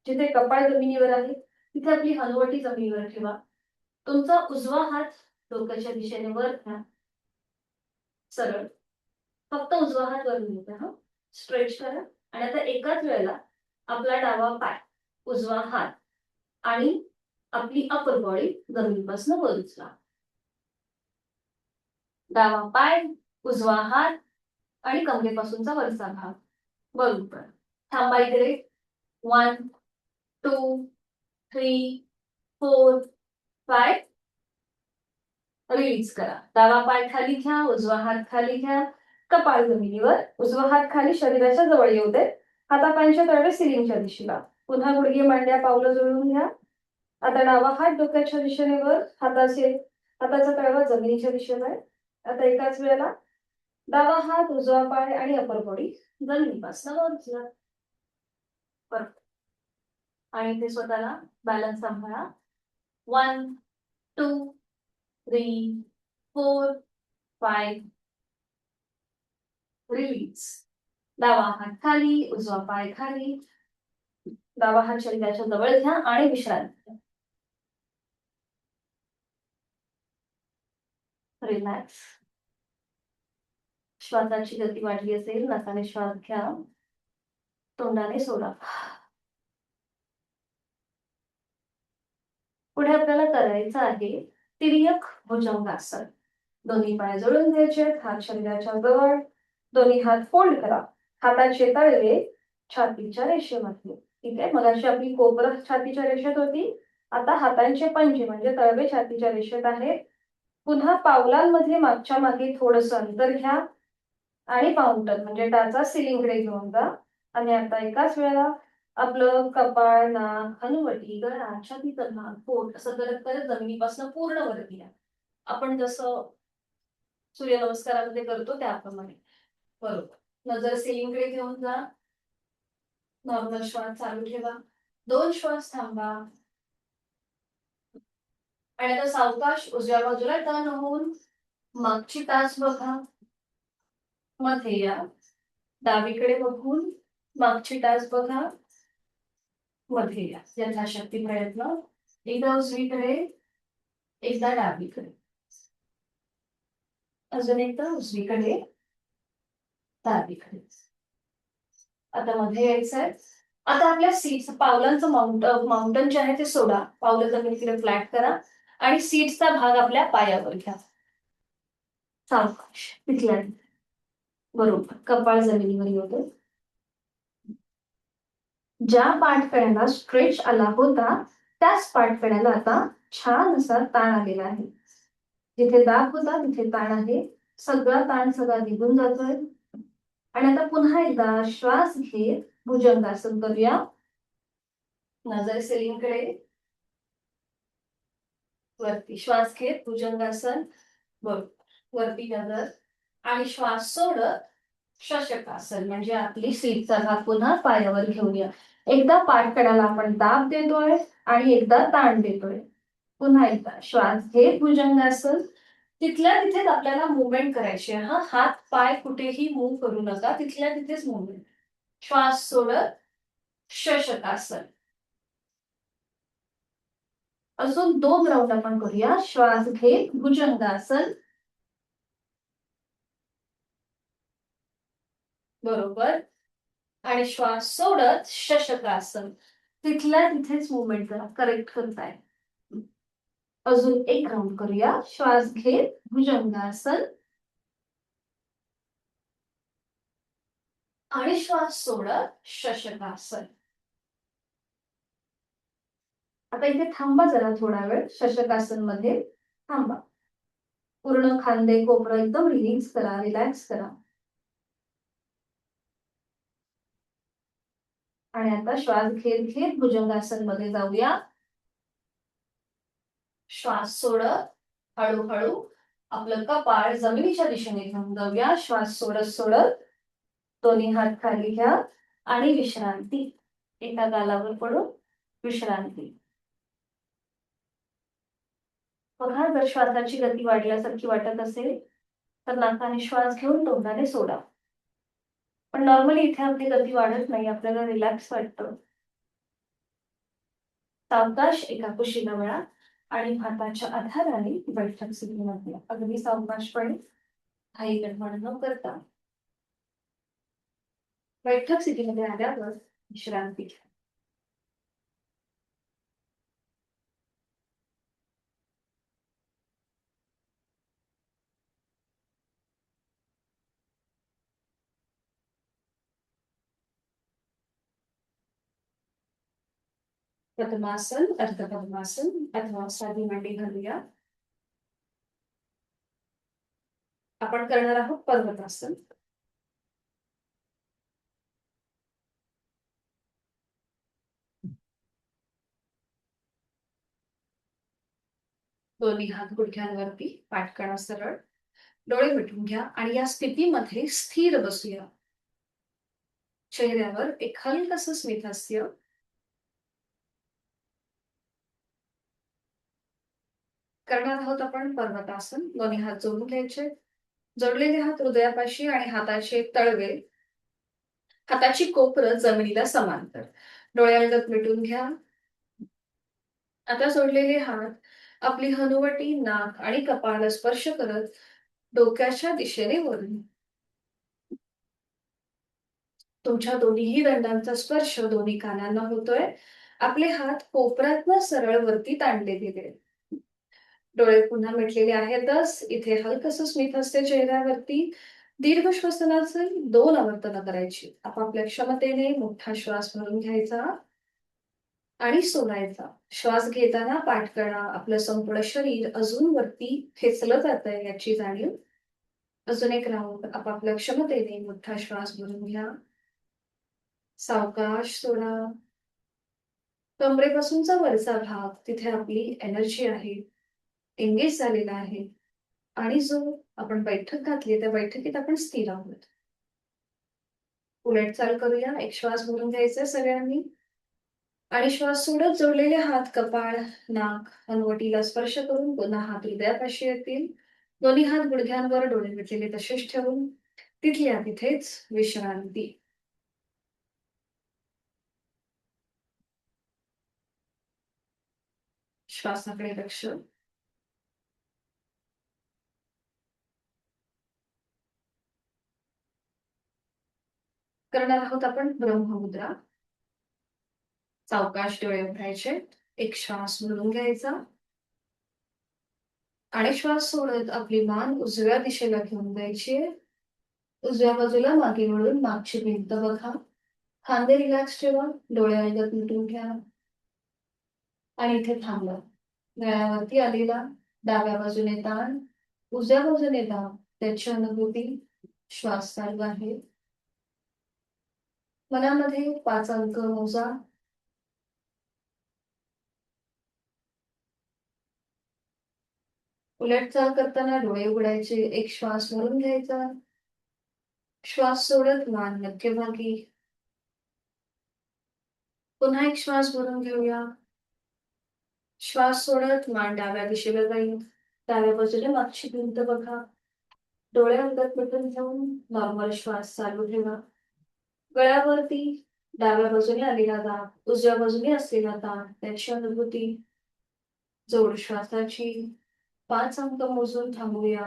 S1: जिथे कपाळ जमिनीवर आहे तिथे आपली हनुवटी जमिनीवर ठेवा. तुमचा उजवा हात डोक्याच्या दिशेने वर घ्या, सरळ. फक्त उजवा हात वर घ्या, हा स्ट्रेच करा. आणि आता एकाच वेळेला आपला डावा पाय, उजवा हात आणि आपली अपर बॉडी जमिनीपासून वर उचला. डावा पाय, उजवा हात आणि कमरेपासूनचा वरचा भाग बरोबर. थांबा इकडे. 1, 2, 3, 4, 5. रिलीज करा. डावा पाय खाली घ्या, उजवा हात खाली घ्या, कपाळ जमिनीवर, उजवा हात खाली शरीराच्या जवळ येऊ दे, हातापायांच्या तळवे सिलिंगच्या दिशेला. पुन्हा गुडघे, मांड्या, पावलं जुळवून घ्या. आता डावा हात डोक्याच्या दिशेने वर, हाताचा तळवा जमिनीच्या दिशेला आहे. आता एकाच वेळेला डावा हात, उजवा पाय आणि अपर बॉडी जमिनीपासून वर उचला. परफेक्ट. आणि ते स्वतःला बॅलन्स सांभाळा. 1, 2, 3, 4, 5. रिलीज. डावा हात खाली, उजवा पाय खाली, डावा हात शरीराच्या जवळ घ्या आणि विश्रांती. रिलॅक्स. श्वासाची गती वाढली असेल, नाकाने श्वास घ्या, तोंडाने सोडा. पुढे आपल्याला करायचं आहे तिर्यक भुजंगासन. दोन्ही पाय जोडून घ्यायचे, हात शरीराच्या जवळ, दोन्ही हात फोल्ड करा, हाताचे तळवे छातीच्या रेषेमध्ये. ठीक आहे, मगाशी आपली कोपरं छातीच्या रेषेत होती, आता हातांचे पंजे म्हणजे तळवे छातीच्या रेषेत आहे. पुन्हा पावलांमध्ये मागच्या मागे थोडस अंतर घ्या आणि माउंटन म्हणजे टाचा सिलिंगकडे घेऊन जा. आणि आता एकाच वेळेला आपलं कपाळ, नाक, हनुवटी, गळा, छातीचा भाग, पोट असं करत करत जमिनीपासून पूर्ण वरती या. आपण जसं सूर्यनमस्कारामध्ये करतो त्याप्रमाणे. बरोबर. नजर सिलिंगकडे घेऊन जा. नॉर्मल श्वास चालू ठेवा. 2 श्वास थांबा. आणि आता सावकाश उजव्या बाजूला टर्न होऊन मागची टाच बघा, मध्ये या. डावीकडे बघून मागची टाच बघा, मध्ये या. यथाशक्ती प्रयत्न. एकदा उजवीकडे, एकदा डावीकडे, अजून एकदा उजवीकडे, डावीकडे. आता मध्ये यायचंय. आता आपल्या सीट्स, पावलांचं माउंटन जे आहे ते सोडा, पावलं जमिनीकडे फ्लॅट करा आणि सीट्सचा भाग आपल्या पायावर घ्या. सावकाश तिथल्या बरोबर. कपाळ जमिनीवर येतो. ज्या पाठकड्याला स्ट्रेच आला होता त्याच पाठकड्याला आता छान असा ताण आलेला आहे. जिथे दाब होता तिथे ताण आहे. सगळा ताण सगळा निघून जातोय. आणि आता पुन्हा एकदा श्वास घेत भुजंगासन करूया. नजर सिलिंगकडे, वरती श्वास घेत भुजंगासन, बरोबर. वरती नजर आणि श्वास सोडत शशकासन म्हणजे आपली सीटचा भाग पुन्हा पायावर घेऊया. एकदा पाठकणाला आपण दाब देतोय आणि एकदा ताण देतोय. पुन्हा एकदा श्वास घेत भुजंगासन. तिथल्या तिथेच आपल्याला मुवमेंट करायची आहे. हा हात पाय कुठेही मूव्ह करू नका, तिथल्या तिथेच मुवमेंट. श्वास सोडत शशकासन. अजून 2 राऊंड आपण करूया. श्वास घेत भुजंगासन. बरोबर. आणि श्वास सोडत शशकासन. तिथल्या तिथेच मुवमेंट करा, करेक्ट करताय. अजून 1 राऊंड करूया. श्वास घेत भुजंगासन. आणि श्वास सोडत शशकासन. आता इथे थांबा जरा थोडा वेळ. शशकासन मध्ये थांबा. पूर्ण खांदे कोपरा एकदम रिलॅक्स करा, रिलॅक्स करा. आणि आता श्वास घेत घेत भुजंगासन मध्ये जाऊया. श्वास सोडत हळूहळू आपलं कपाळ जमिनीच्या दिशेने घेऊन जाऊया. श्वास सोडत सोडत दोन्ही हात खाली घ्या आणि विश्रांती. एका गालावर पडून विश्रांती. बघा, जर श्वासाची गती वाढल्यासारखी वाटत असेल तर नाकाने श्वास घेऊन तोंडाने सोडा. पण नॉर्मली इथे आपली गती वाढत नाही, आपल्याला रिलॅक्स वाटतं. सावकाश एका कुशीला वळा आणि हाताच्या आधाराने बैठक स्थितीमध्ये अगदी सावकाशपणे, घाई गडबड न करता बैठक स्थितीमध्ये आल्यावर विश्रांती घ्या. पद्मासन, अर्ध पद्मासन अथवा साधी मांडी घालूया. आपण करणार आहोत पर्वतासन. दोन्ही हात गुडघ्यांवरती, पाठकणा सरळ, डोळे मिटून घ्या आणि या स्थितीमध्ये स्थिर बसूया. चेहऱ्यावर एक हलकस स्मितहास्य. करणार आहोत आपण पर्वतासन. दोन्ही हात जोडून घ्यायचे. जोडलेले हात हृदयापाशी आणि हाताचे तळवे, हाताची कोपरं जमिनीला समांतर. डोळ्यालगत मिटून घ्या. आता जोडलेले हात आपली हनुवटी, नाक आणि कपाळाला स्पर्श करत डोक्याच्या दिशेने वळून. तुमच्या दोन्हीही दंडांचा स्पर्श दोन्ही कानांना होतोय. आपले हात कोपरातनं सरळ वरती ताणले गेले. डोळे पुन्हा मिटलेले आहेतच. इथे हलकस स्मित असते चेहऱ्यावरती. दीर्घ श्वसनाचे 2 आवर्तनं करायची. आपापल्या क्षमतेने मोठा श्वास भरून घ्यायचा आणि सोडायचा. श्वास घेताना पाठकणा, आपलं संपूर्ण शरीर अजून वरती खेचलं जातंय याची जाणीव. अजून 1 राऊंड आपापल्या क्षमतेने मोठा श्वास भरून घ्या. सावकाश सोडा. कमरेपासूनचा वरचा भाग, तिथे आपली एनर्जी आहे, एंगेज झालेला आहे. आणि जो आपण बैठक घातली त्या बैठकीत आपण स्थिर आहोत. उलट चाल करूया. एक श्वास भरून घ्यायचा सगळ्यांनी आणि श्वास सोडत जोडलेले हात कपाळ, नाक, हनुवटीला स्पर्श करून पुन्हा हात हृदयापाशी येतील. दोन्ही हात गुडघ्यांवर, डोळे मिटलेले तसेच ठेवून तिथल्या तिथेच विश्रांती. श्वासाकडे लक्ष. करणार आहोत आपण ब्रह्ममुद्रा. सावकाश डोळे उघडायचे. एक श्वास भरून घ्यायचा आणि श्वास सोडत आपली मान उजव्या दिशेला घेऊन जायची. उजव्या बाजूला मागे वळून मागची भिंत बघा. खांदे रिलॅक्स ठेवा. डोळे अलगद मिटून घ्या आणि इथे थांबा. गळ्यावरती आलेला डाव्या बाजूने ताण, उजव्या बाजूने दाब, त्याची अनुभूती. श्वास चालू आहे. मनामध्ये 5 अंक मोजा. उलट चाल करताना डोळे उघडायचे. एक श्वास भरून घ्यायचा श्वास सोडत मान मध्यभागी. पुन्हा एक श्वास भरून घेऊया. श्वास सोडत मान डाव्या दिशेला जाईल. डाव्या बाजूला मागची भिंत बघा. डोळे अंगात मिटून घेऊन नॉर्मल श्वास चालू ठेवा. गळ्यावरती डाव्या बाजूने आलेला दाब, उजव्या बाजूने असलेला दाब त्याची अनुभूती. जोड श्वासाची 5 अंक मोजून थांबूया.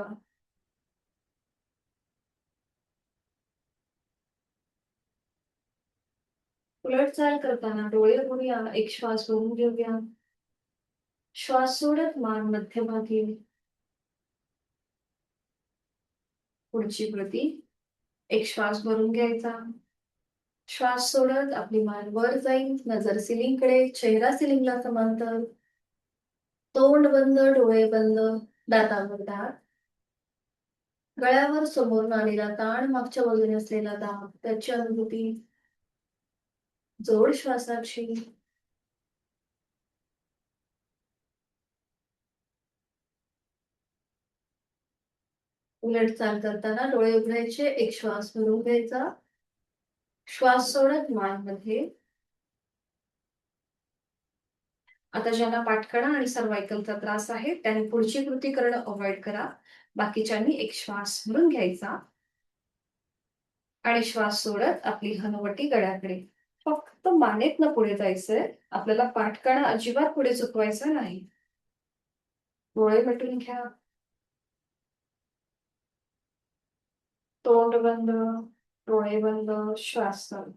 S1: उलट चाल करताना डोळे उघडूया. एक श्वास भरून घेऊया. श्वास सोडत मान मध्यभागी. पुढची कृती. एक श्वास भरून घ्यायचा. श्वास सोडत आपली मान वर जाईल. नजर सिलिंगकडे, चेहरा सिलिंगला समांतर. तोंड बंद, डोळे बंद, दातांवर दात. गळ्यावर समोरून आलेला ताण, मागच्या बाजूने असलेला दाब त्याची अनुभूती. जोड श्वासाची. उलट चाल करताना डोळे उघडायचे. एक श्वास भरून घ्यायचा. श्वास सोडत मान मध्ये. आता ज्यांना पाठकणा आणि सर्वायकलचा त्रास आहे त्यांनी पुढची कृती करणं अवॉइड करा. बाकीच्यांनी एक श्वास भरून घ्यायचा आणि श्वास सोडत आपली हनुवटी गळ्याकडे. फक्त मानेतनं पुढे जायचंय. आपल्याला पाठकणा अजिबात पुढे चुकवायचा नाही. डोळे मिटून घ्या. तोंड बंद, डोळे बंद, श्वास चालू.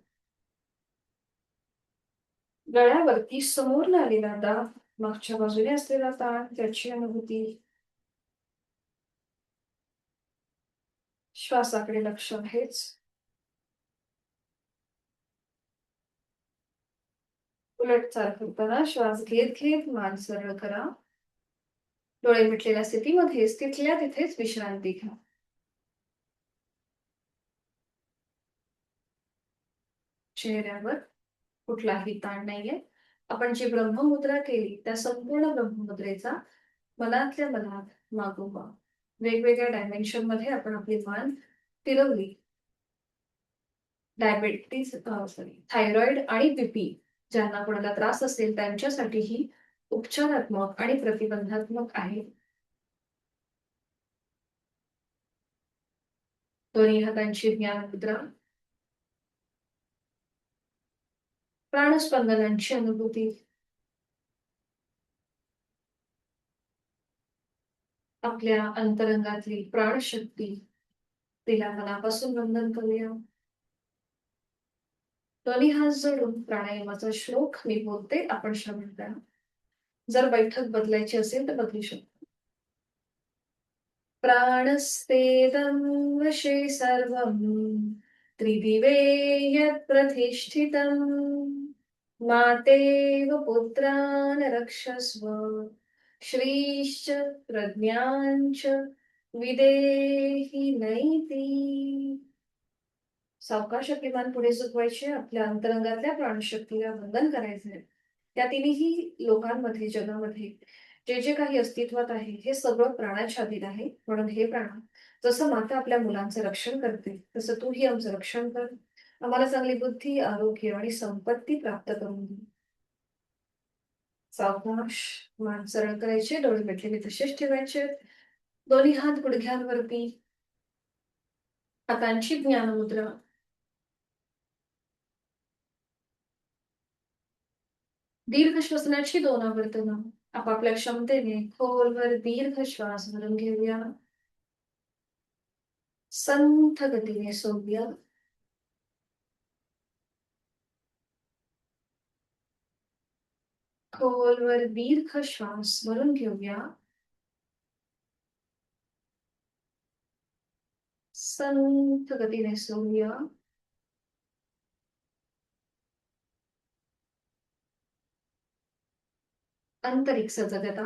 S1: गळ्यावरती समोर आलेला दाब, मागच्या बाजूने असलेला ताण त्याची अनुभूती. श्वासाकडे लक्ष आहेच. उलट चाल करताना श्वास घेत घेत मान सरळ करा. डोळे मिटलेल्या स्थितीमध्येच तिथल्या तिथेच विश्रांती घ्या. चेहऱ्यावर कुठलाही ताण नाहीये. आपण जी ब्रह्ममुद्रा केली त्या संपूर्ण ब्रह्ममुद्रेचा मनातल्या मनात मागोवा. वेगवेगळ्या डायमेन्शन मध्ये आपण आपली मान फिरवली. डायबेटिस सॉरी थायरॉइड आणि बीपी ज्यांना कोणाला त्रास असेल त्यांच्यासाठीही उपचारात्मक आणि प्रतिबंधात्मक आहे. दोन्ही हातांची ज्ञान मुद्रा. प्राणस्पंदनांची अनुभूती. आपल्या अंतरंगातली प्राणशक्ती तिला मनापासून वंदन करूया. दोन्ही हात जोडून प्राणायामाचा श्लोक मी बोलते, आपण श्रवण करा. जर बैठक बदलायची असेल तर बदलू शकतो. प्राणस्तेदं वशे सर्वं त्रिदिवे यत् प्रतिष्ठितं मातेव पुत्रान् रक्षस्व श्रीश्च प्रज्ञाञ्च विदेहि नैति. सावकाश आपली मान पुढे झुकवायची. आपल्या अंतरंगातल्या प्राणशक्तीला वंदन करायचंय. त्या तिन्ही लोकांमध्ये, जगामध्ये जे जे काही अस्तित्वात आहे हे सगळं प्राणाच्या अधीन आहे. म्हणून हे प्राण, जसं माता आपल्या मुलांचं रक्षण करते तसं तूही आमचं रक्षण कर. आम्हाला चांगली बुद्धी, आरोग्य आणि संपत्ती प्राप्त करून दे. सावकाश मान सरळ करायचे. डोळे मिटलेले तसेच ठेवायचे. दोन्ही हात गुडघ्यांवरती. हातांची ज्ञानमुद्रा. दीर्घ श्वसनाची 2 आवर्तनं. आपापल्या क्षमतेने खोलवर दीर्घ श्वास भरून घेऊया. संथ गतीने सोडूया. खोलवर दीर्घ श्वास भरून घेऊया. संथ गतीने सोडूया. आंतरिक सजगता.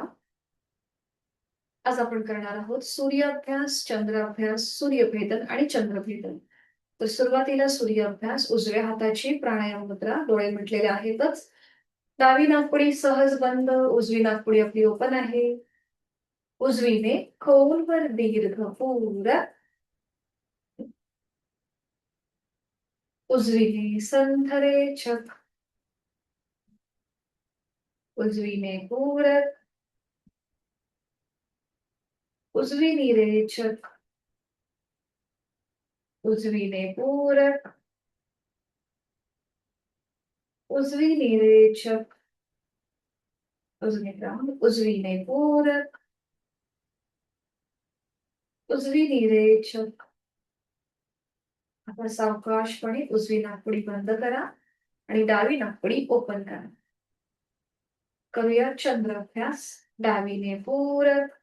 S1: आज आपण करणार आहोत सूर्याभ्यास, चंद्राभ्यास, सूर्यभेदन आणि चंद्रभेदन. तर सुरुवातीला सूर्याभ्यास. उजव्या हाताची प्राणायाम मुद्रा. डोळे मिटलेले आहेतच. डावी नाकपुडी सहज बंद, उजवी नाकपुडी आपली ओपन आहे. उजवीने खोलवर दीर्घ पुरा उजवीने संथरेचक, उजवीने पूरक, उजवीने रेचक, उजवीने पूरक, उजवीने रेचक, उजवीने पूरक, उजवीने रेचक. आपण सावकाशपणे उजवी नाकपुडी बंद करा आणि डावी नाकपुडी ओपन करा. करूया चंद्र अभ्यास. डावीने पूरक,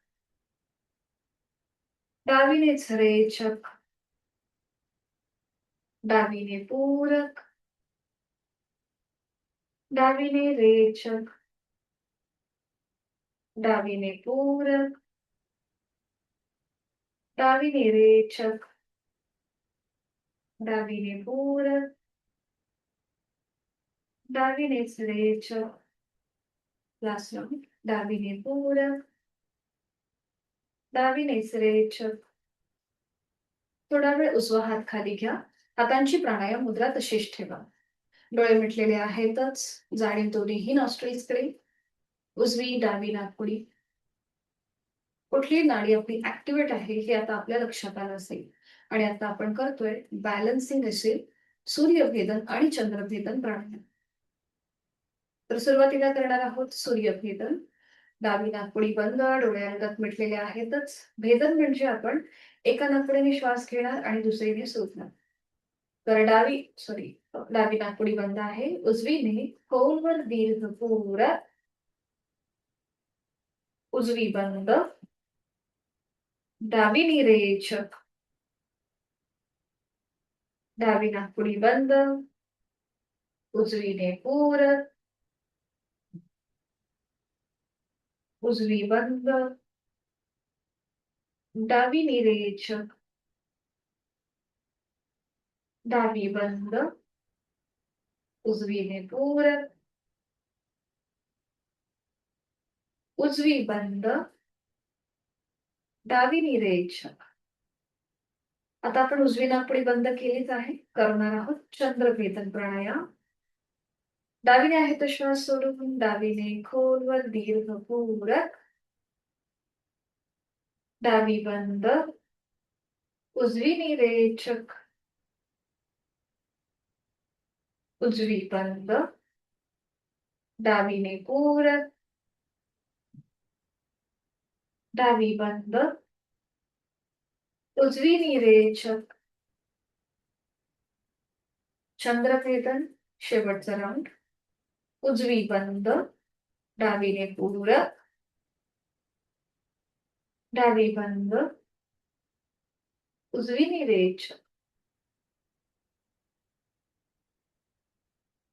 S1: डावीने रेचक, डावीने पूरक, डावीने रेचक, डावीने पूरक, डावीने रेचक, डावीने पूरक, डावीने रेचक. Last round. डावीने पूरक, डावीने रेचक. थोडा वेळ उजवा हात खाली घ्या. हातांची प्राणायाम मुद्रा तशीच ठेवा. डोळे मिटलेले आहेतच. जाणीव दोन्हीही नॉस्ट्रिल्सकडे. उजवी डावी नाकपुडी. कुठली नाडी आपली ऍक्टिव्हेट आहे हे आता आपल्या लक्षात आलं असेल. आणि आता आपण करतोय बॅलन्सिंग असेल सूर्यभेदन आणि चंद्रभेदन प्राणायाम. तर सुरुवातीला करणार आहोत सूर्यभेदन. डावी नाकपुडी बंद, डोळे अंगात मिटलेले आहेतच. भेदन म्हणजे आपण एका नाकपुडीने श्वास घेणार आणि दुसरीने सोडणार. तर डावी नाकपुडी बंद आहे. उजवीने खोलवर दीर्घ पूरक, उजवी बंद, डावी रेचक, डावी नाकपुडी बंद, उजवीने पूरक, उजवी बंद, डावी रेचक, डावी बंद, उजवीने पूरक, उजवी बंद, डावी रेचक. आता आपण उजवी नाकपुडी बंद केलीच आहे. करणार आहोत चंद्रभेदन प्राणायाम. डावीने आहे तो श्वास सोडून डावीने खोलवर दीर्घ पूरक, डावी बंद, उजवी रेचक, उजवी बंद, डावीने पूरक, डावी बंद, उजवी रेचक. चंद्रभेदन शेवटचा राऊंड. उजवी बंद, डावीने पूरक, डावी बंद, उजवी रेचक.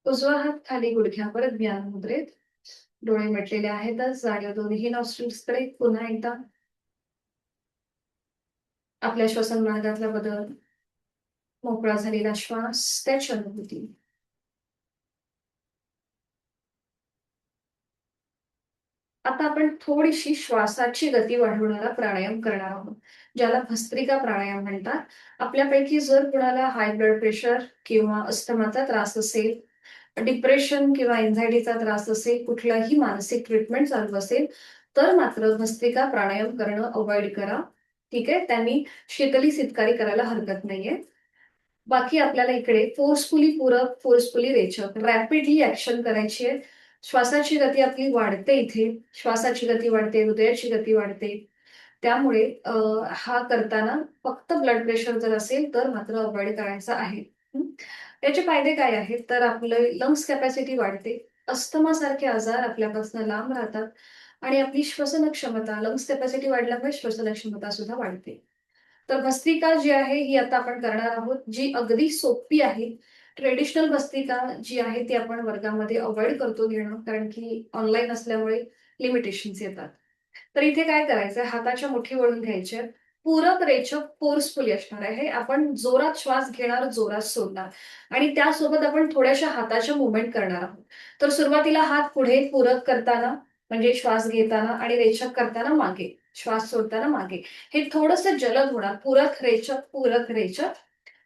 S1: उजवा हात खाली गुडघ्यावर ज्ञान मुद्रेत. डोळे मिटलेले आहेतच. जाणीव दोन्ही नॉस्ट्रिल्सकडे. पुन्हा एकदा आपल्या श्वसन मार्गातला बदल, मोकळा झालेला श्वास, त्याची अनुभूती. आता आपण थोडीशी श्वासाची गती वाढवणारा प्राणायाम करणार आहोत, ज्याला भस्त्रिका प्राणायाम म्हणतात. आपल्यापैकी जर कुणाला हाय ब्लड प्रेशर किंवा अस्थमाचा त्रास असेल, डिप्रेशन किंवा एन्झायटीचा त्रास असेल, कुठलाही मानसिक ट्रीटमेंट चालू असेल, तर मात्र भस्त्रिका प्राणायाम करणं अवॉइड करा. ठीक आहे. त्यांनी शीतली सितकारी करायला हरकत नाहीये. बाकी आपल्याला इकडे फोर्सफुली पूरक, फोर्सफुली रेचक, रॅपिडली ऍक्शन करायची आहे. श्वासाची गती आपली वाढते इथे. श्वासाची गती वाढते, हृदयाची गती वाढते. त्यामुळे हा करताना फक्त ब्लड प्रेशर जर असेल तर मात्र अवॉइड करायचा आहे. त्याचे फायदे काय आहेत? तर आपलं लंग्स कॅपॅसिटी वाढते. अस्थमासारखे आजार आपल्यापासून लांब राहतात आणि आपली श्वसन क्षमता, लंग्स कॅपॅसिटी वाढल्यामुळे श्वसन क्षमता सुद्धा वाढते. तर भस्त्रिका जी आहे ही आता आपण करणार आहोत, जी अगदी सोपी आहे. ट्रेडिशनल भस्त्रिका जी आहे ती आपण वर्गामध्ये अवॉइड करतो घेणं, कारण की ऑनलाईन असल्यामुळे लिमिटेशन्स येतात. तर इथे काय करायचंय, हाताच्या मुठी वळून घ्यायच्या. पूरक रेचक फोर्सफुली असणार आहे. आपण जोरात श्वास घेणार, जोरात सोडणार आणि त्यासोबत आपण थोड्याशा हाताच्या मुवमेंट करणार आहोत. तर सुरुवातीला हात पुढे पूरक करताना, म्हणजे श्वास घेताना, आणि रेचक करताना मागे, श्वास सोडताना मागे. हे थोडंसं जलद होणार. पूरक रेचक, पूरक रेचक.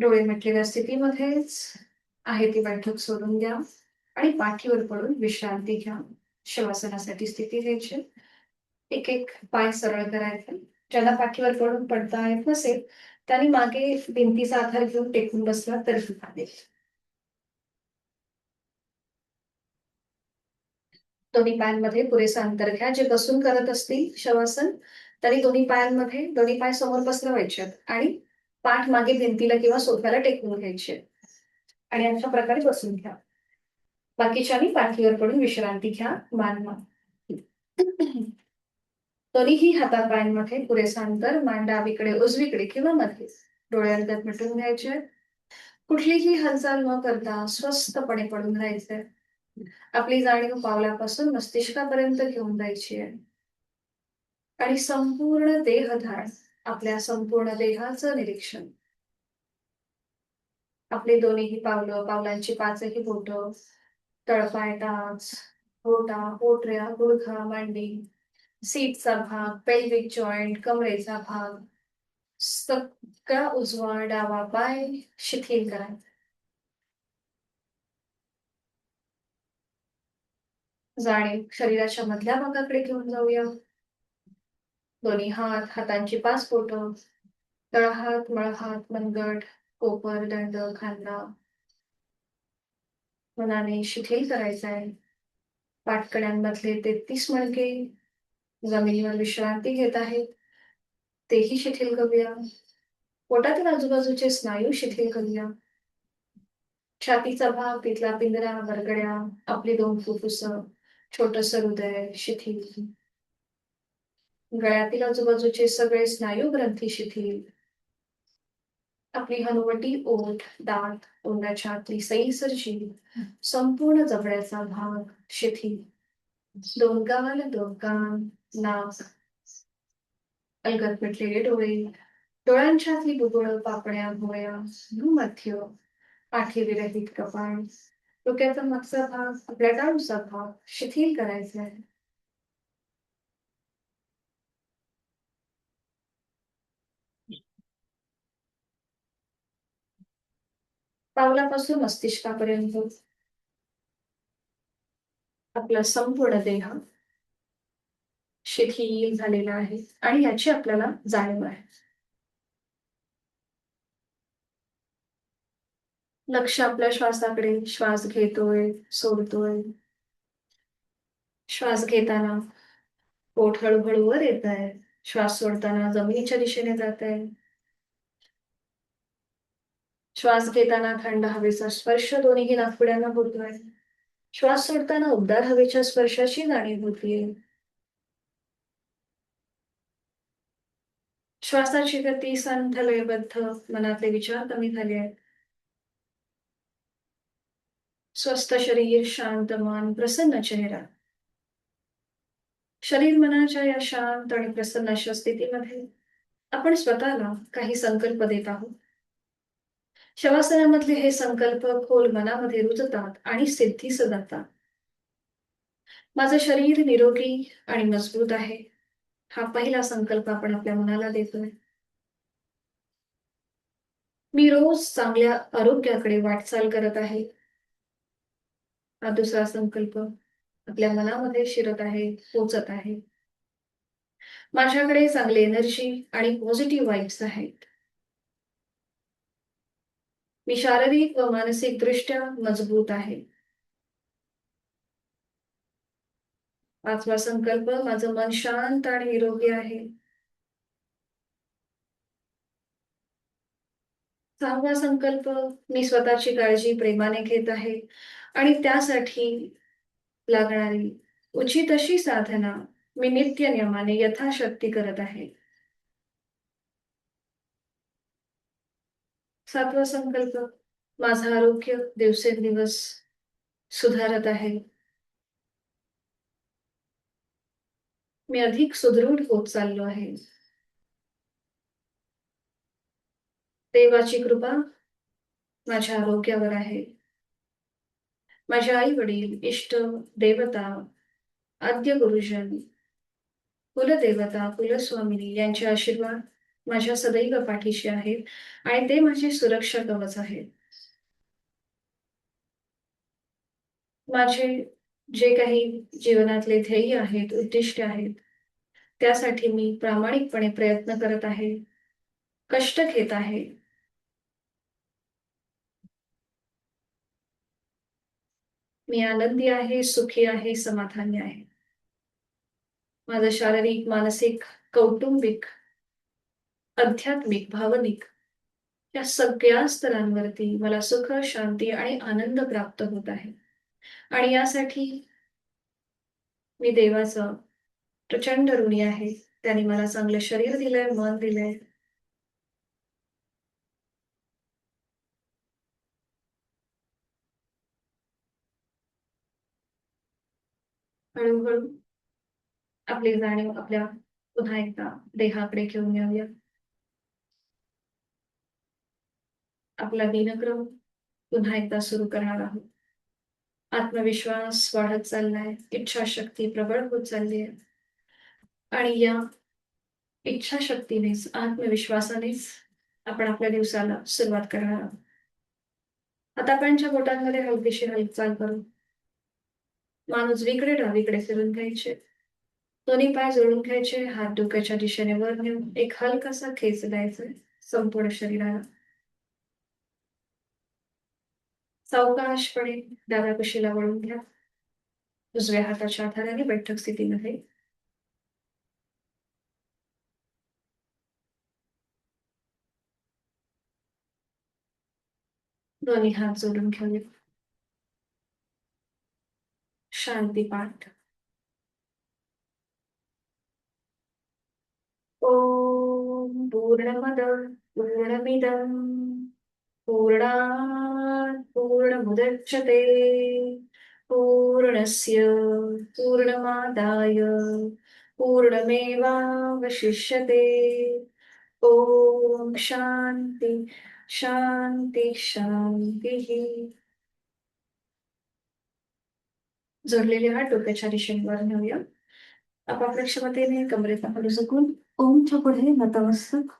S1: डोळे मिटलेल्या स्थितीमध्येच आहे ती बैठक सोडून द्या आणि पाठीवर पडून विश्रांती घ्या. शवासनासाठी स्थिती घ्यायची. एक एक पाय सरळ करायचे. ज्याला पाठीवर पडून पडता येत नसेल त्यांनी मागे भिंतीचा आधार घेऊन टेकून बसला तरी चालेल. दोन्ही पायांमध्ये पुरेसं अंतर घ्या. जे बसून करत असतील शवासन तरी दोन्ही पाय समोर पसरवायचे आणि पाठ मागे भिंतीला किंवा सोफ्याला टेकवून घ्यायचे आणि अशा प्रकारे बसून घ्या. बाकीच्यांनी पाठीवर पडून विश्रांती घ्या. मान तरीही हातापायांमध्ये पुरेसं अंतर. मान डावीकडे उजवीकडे किंवा मध्ये. डोळे अलगद मिटून घ्यायचे. कुठलीही हालचाल न करता स्वस्थपणे पडून राहायचे. आपली जाणीव पावलापासून मस्तिष्कापर्यंत घेऊन जायची आहे आणि संपूर्ण देहधारण, आपल्या संपूर्ण देहाचं निरीक्षण. आपली दोन्हीही पावलं, पावलांची पाचही बोटं, तळपाय, टाच, ओटा, पोटऱ्या, गुडघा, मांडी, सीटचा भाग, पेल्विक जॉइंट, कमरेचा भाग, सगळा उजवा डावा पाय शिथिल करा. जाणीव शरीराच्या मधल्या भागाकडे घेऊन जाऊया. दोन्ही हात, हातांची पाच बोटं, तळहात, मळहात, मनगट, कोपर, दंड, खांदा मनाने शिथिल करायचा आहे. पाठकड्यांमधले 33 मणके जमिनीवर विश्रांती घेत आहेत. तेही शिथिल करूया. पोटातील आजूबाजूचे स्नायू शिथिल करूया. छातीचा भाग, तिथला पिंजरा, वरगड्या, आपली दोन फुफ्फुस, छोटस हृदय शिथिल. गळ्यातील आजूबाजूचे सगळे स्नायू ग्रंथी शिथिल. आपली हनुवटी, ओठ, दात, तोंडाच्या आतली सैलसर जीभ, संपूर्ण जबड्याचा भाग शिथिल. दोन गाल, दोन कान, नाक, अलगद मिटलेले डोळे, डोळ्यांच्यातली बुबुळ, पापण्या, भोया, भूमध्य, पाठी विरहित कपाळ, डोक्याचा मागचा भाग, आपल्या टाळूचा भाग शिथिल करायचा आहे. पावलापासून मस्तिष्कापर्यंत आपला संपूर्ण देह शिथिल झालेला आहे आणि याची आपल्याला जाणीव आहे. लक्ष आपल्या श्वासाकडे. श्वास घेतोय, सोडतोय. श्वास घेताना पोट हळूहळू वर येत आहे. श्वास सोडताना जमिनीच्या दिशेने जात आहे. श्वास घेताना थंड हवेचा स्पर्श दोन्ही नाकपुड्यांना होतोय. श्वास सोडताना उबदार हवेच्या स्पर्शाची जाणीव होतीये. श्वासाची गती संथ, लयबद्ध, मनातले विचार कमी झाले आहेत. स्वस्थ शरीर, शांत मन, प्रसन्न चेहरा. शरीर मनाच्या या शांत आणि प्रसन्न अशा स्थितीमध्ये आपण स्वतःला काही संकल्प देत आहोत. शवासनामधले हे संकल्प खोल मनामध्ये रुजतात आणि सिद्धीस जातात. माझं शरीर निरोगी आणि मजबूत आहे, हा पहिला संकल्प आपण आपल्या मनाला देतोय. मी रोज चांगल्या आरोग्याकडे वाटचाल करत आहे, हा दुसरा संकल्प आपल्या मनामध्ये शिरत आहे, पोचत आहे. माझ्याकडे चांगली एनर्जी आणि पॉझिटिव्ह वाईब्स आहेत. मी शारीरिक व मानसिक दृष्ट्या मजबूत आहे. पाचवा संकल्प, माझं मन शांत आणि निरोगी आहे. सहावा संकल्प, मी स्वतःची काळजी प्रेमाने घेत आहे आणि त्यासाठी लागणारी उचित अशी साधना मी नित्य नियमाने यथाशक्ती करत आहे. सातवा संकल्प, माझं आरोग्य दिवसेंदिवस सुधारत आहे. मी अधिक सुदृढ होत चाललो आहे. देवाची कृपा माझ्या आरोग्यावर आहे. माझे आई वडील, इष्ट देवता, आद्य गुरुजन, कुलदेवता, कुलस्वामिनी यांचे आशीर्वाद माझ्या सदैव पाठीशी आहेत आणि ते माझे सुरक्षा कवच आहे. माझे जे काही जीवनातले ध्येय आहेत, उद्दिष्ट आहेत, त्यासाठी मी प्रामाणिकपणे प्रयत्न करत आहे, कष्ट घेत आहे. मी आनंदी आहे, सुखी आहे, समाधानी आहे. माझं शारीरिक, मानसिक, कौटुंबिक, आध्यात्मिक, भावनिक या सगळ्या स्तरांवरती मला सुख, शांती आणि आनंद प्राप्त होत आहे. आणि यासाठी मी देवाचा प्रचंड ऋणी आहे. त्याने मला चांगलं शरीर दिलंय, मन दिलंय. हळू-हळू आपली जाणीव आपल्या पुन्हा एकदा देहाकडे घेऊन येऊया. आपला दिनक्रम पुन्हा एकदा सुरू करणार आहोत. आत्मविश्वास वाढत चाललाय, इच्छाशक्ती प्रबळ होत चालली आहे. आणि या इच्छाशक्तीनेच, आत्मविश्वासानेच आपण आपल्या दिवसाला सुरुवात करणार आहोत. हातापायांच्या बोटांमध्ये हलकीशी हालचाल करू. मान उजवीकडे डावीकडे फिरून घ्यायचे. दोन्ही पाय जोडून घ्यायचे. हात डोक्याच्या दिशेने वर नेऊन एक हलकासा खेच द्यायचा संपूर्ण शरीराला. सावकाशपणे डाव्या कुशीला वळून घ्या. उजव्या हाताच्या आधाराने बैठक स्थितीमध्ये. दोन्ही हात जोडून घेऊया. शांती पाठ. ओम पूर्णमद पूर्णमिदं पूर्णात् पूर्णमुदच्यते पूर्णस्य पूर्णमादाय पूर्णमेवावशिष्यते. ओम शांती शांती शांती. जोडलेले हात डोक्याच्या दिशेने वर नेऊया. आपापल्या क्षमतेने कमरेचा खाली झुकून ओमच्या पुढे नतमस्तक.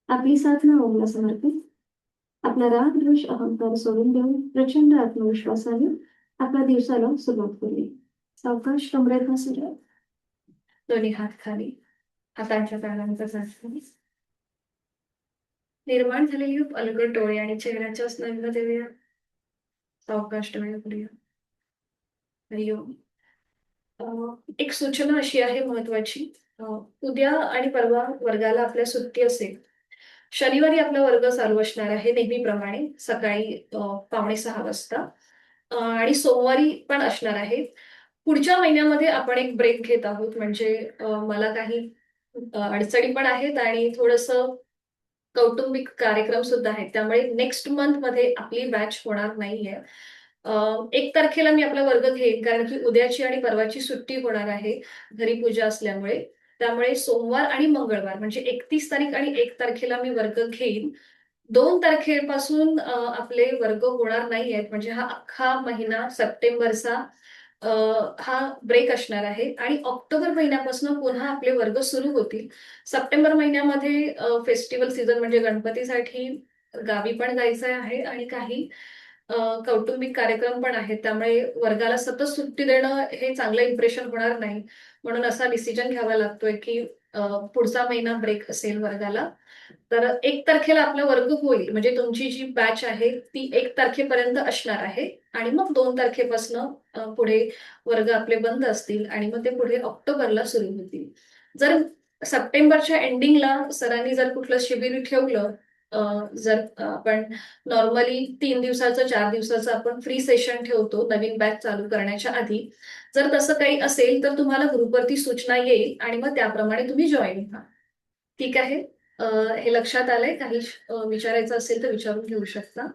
S1: आपली साधना ओमला समर्पित. आपला राग द्वेष अहंकार सोडून देऊन प्रचंड आत्मविश्वासाने आपल्या दिवसाला सुरुवात करूया. सावकाश कमरेत बसूया. दोन्ही हात खाली, हातांच्या तळव्यांचा खाली. निर्माण झालेली अलगद डोळे आणि चेहऱ्याच्या स्नायूला देऊया. सावकाश डोळे उघडूया. हरिओम. एक सूचना अशी आहे महत्वाची. उद्या आणि परवा वर्गाला आपल्या सुट्टी असेल. शनिवारी आपला वर्ग चालू असणार आहे नेहमीप्रमाणे सकाळी 5:45 वाजता. आणि सोमवारी पण असणार आहे. पुढच्या महिन्यामध्ये आपण एक ब्रेक घेत आहोत. म्हणजे मला काही अडचणी पण आहेत आणि थोडंसं कौटुंबिक कार्यक्रम सुद्धा आहेत. त्यामुळे नेक्स्ट मंथ मध्ये आपली बॅच होणार नाहीये. 1 तारखेला मी आपला वर्ग घेईन, कारण की उद्याची आणि परवाची सुट्टी होणार आहे घरी पूजा असल्यामुळे. त्यामुळे सोमवार आणि मंगळवार म्हणजे 31 तारीख आणि 1 तारखेला मी वर्ग घेईन. 2 तारखेपासून आपले वर्ग होणार नाहीयेत. म्हणजे हा अख्खा महिना सप्टेंबरचा अ, हा ब्रेक असणार आहे आणि ऑक्टोबर महिन्यापासून पुन्हा आपले वर्ग सुरू होतील. सप्टेंबर महिन्यामध्ये फेस्टिवल सीझन म्हणजे गणपतीसाठी गावी पण जायचं आहे आणि काही अ, कौटुंबिक कार्यक्रम पण आहेत. त्यामुळे वर्गाला सतत सुट्टी देणं हे चांगलं इम्प्रेशन होणार नाही. म्हणून असा डिसिजन घ्यावा लागतोय की पुढचा महिना ब्रेक असेल वर्गाला. तर 1 तारखेला आपला वर्ग होईल. म्हणजे तुमची जी बॅच आहे ती 1 तारखेपर्यंत असणार आहे आणि मग 2 तारखेपासून पुढे वर्ग आपले बंद असतील आणि मग ते पुढे ऑक्टोबरला सुरू होतील. जर सप्टेंबरच्या एंडिंगला सरांनी जर कुठलं शिबिर ठेवलं, जर आपण नॉर्मली 3 दिवसाचं 4 दिवसाचं आपण फ्री सेशन ठेवतो नवीन बॅच चालू करण्याच्या आधी. जर तसं काही असेल तर तुम्हाला ग्रुपवरती सूचना येईल आणि मग त्याप्रमाणे तुम्ही जॉईन व्हा. ठीक आहे. अ, हे लक्षात आलंय. काही विचारायचं असेल तर विचारून घेऊ शकता.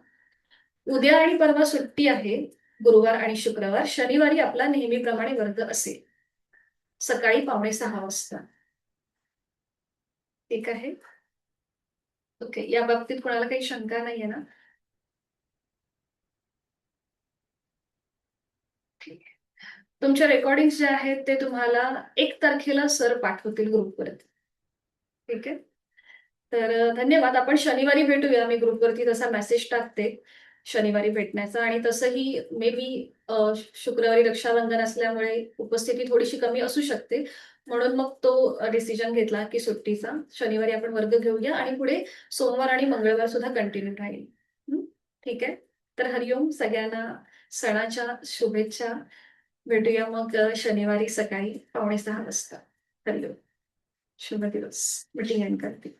S1: उद्या आणि परवा सुट्टी आहे. गुरुवार आणि शुक्रवार. शनिवारी आपला नेहमीप्रमाणे वर्ग असेल. सकाळी 5:45 वाजता. ठीक आहे. ओके. या बाबतीत कोणाला काही शंका नाहीये ना? ठीक आहे. तुमच्या रेकॉर्डिंग्स जे आहेत ते तुम्हाला 1 तारखेला सर पाठवतील ग्रुपवरती. ठीक आहे. तर धन्यवाद. आपण शनिवारी भेटूया. मी ग्रुपवरती तसा मेसेज टाकते शनिवारी भेटण्याचा आणि तसंही मे बी शुक्रवारी रक्षाबंधन असल्यामुळे उपस्थिती थोडीशी कमी असू शकते. म्हणून मग तो डिसिजन घेतला की सुट्टीचा. शनिवारी आपण वर्ग घेऊया आणि पुढे सोमवार आणि मंगळवार सुद्धा कंटिन्यू राहील. हं, ठीक आहे. तर हरिओम. सगळ्यांना सणाच्या शुभेच्छा. भेटूया मग शनिवारी सकाळी 5:45 वाजता. हरिओम. शुभ दिवस. मीटिंग एंड करते.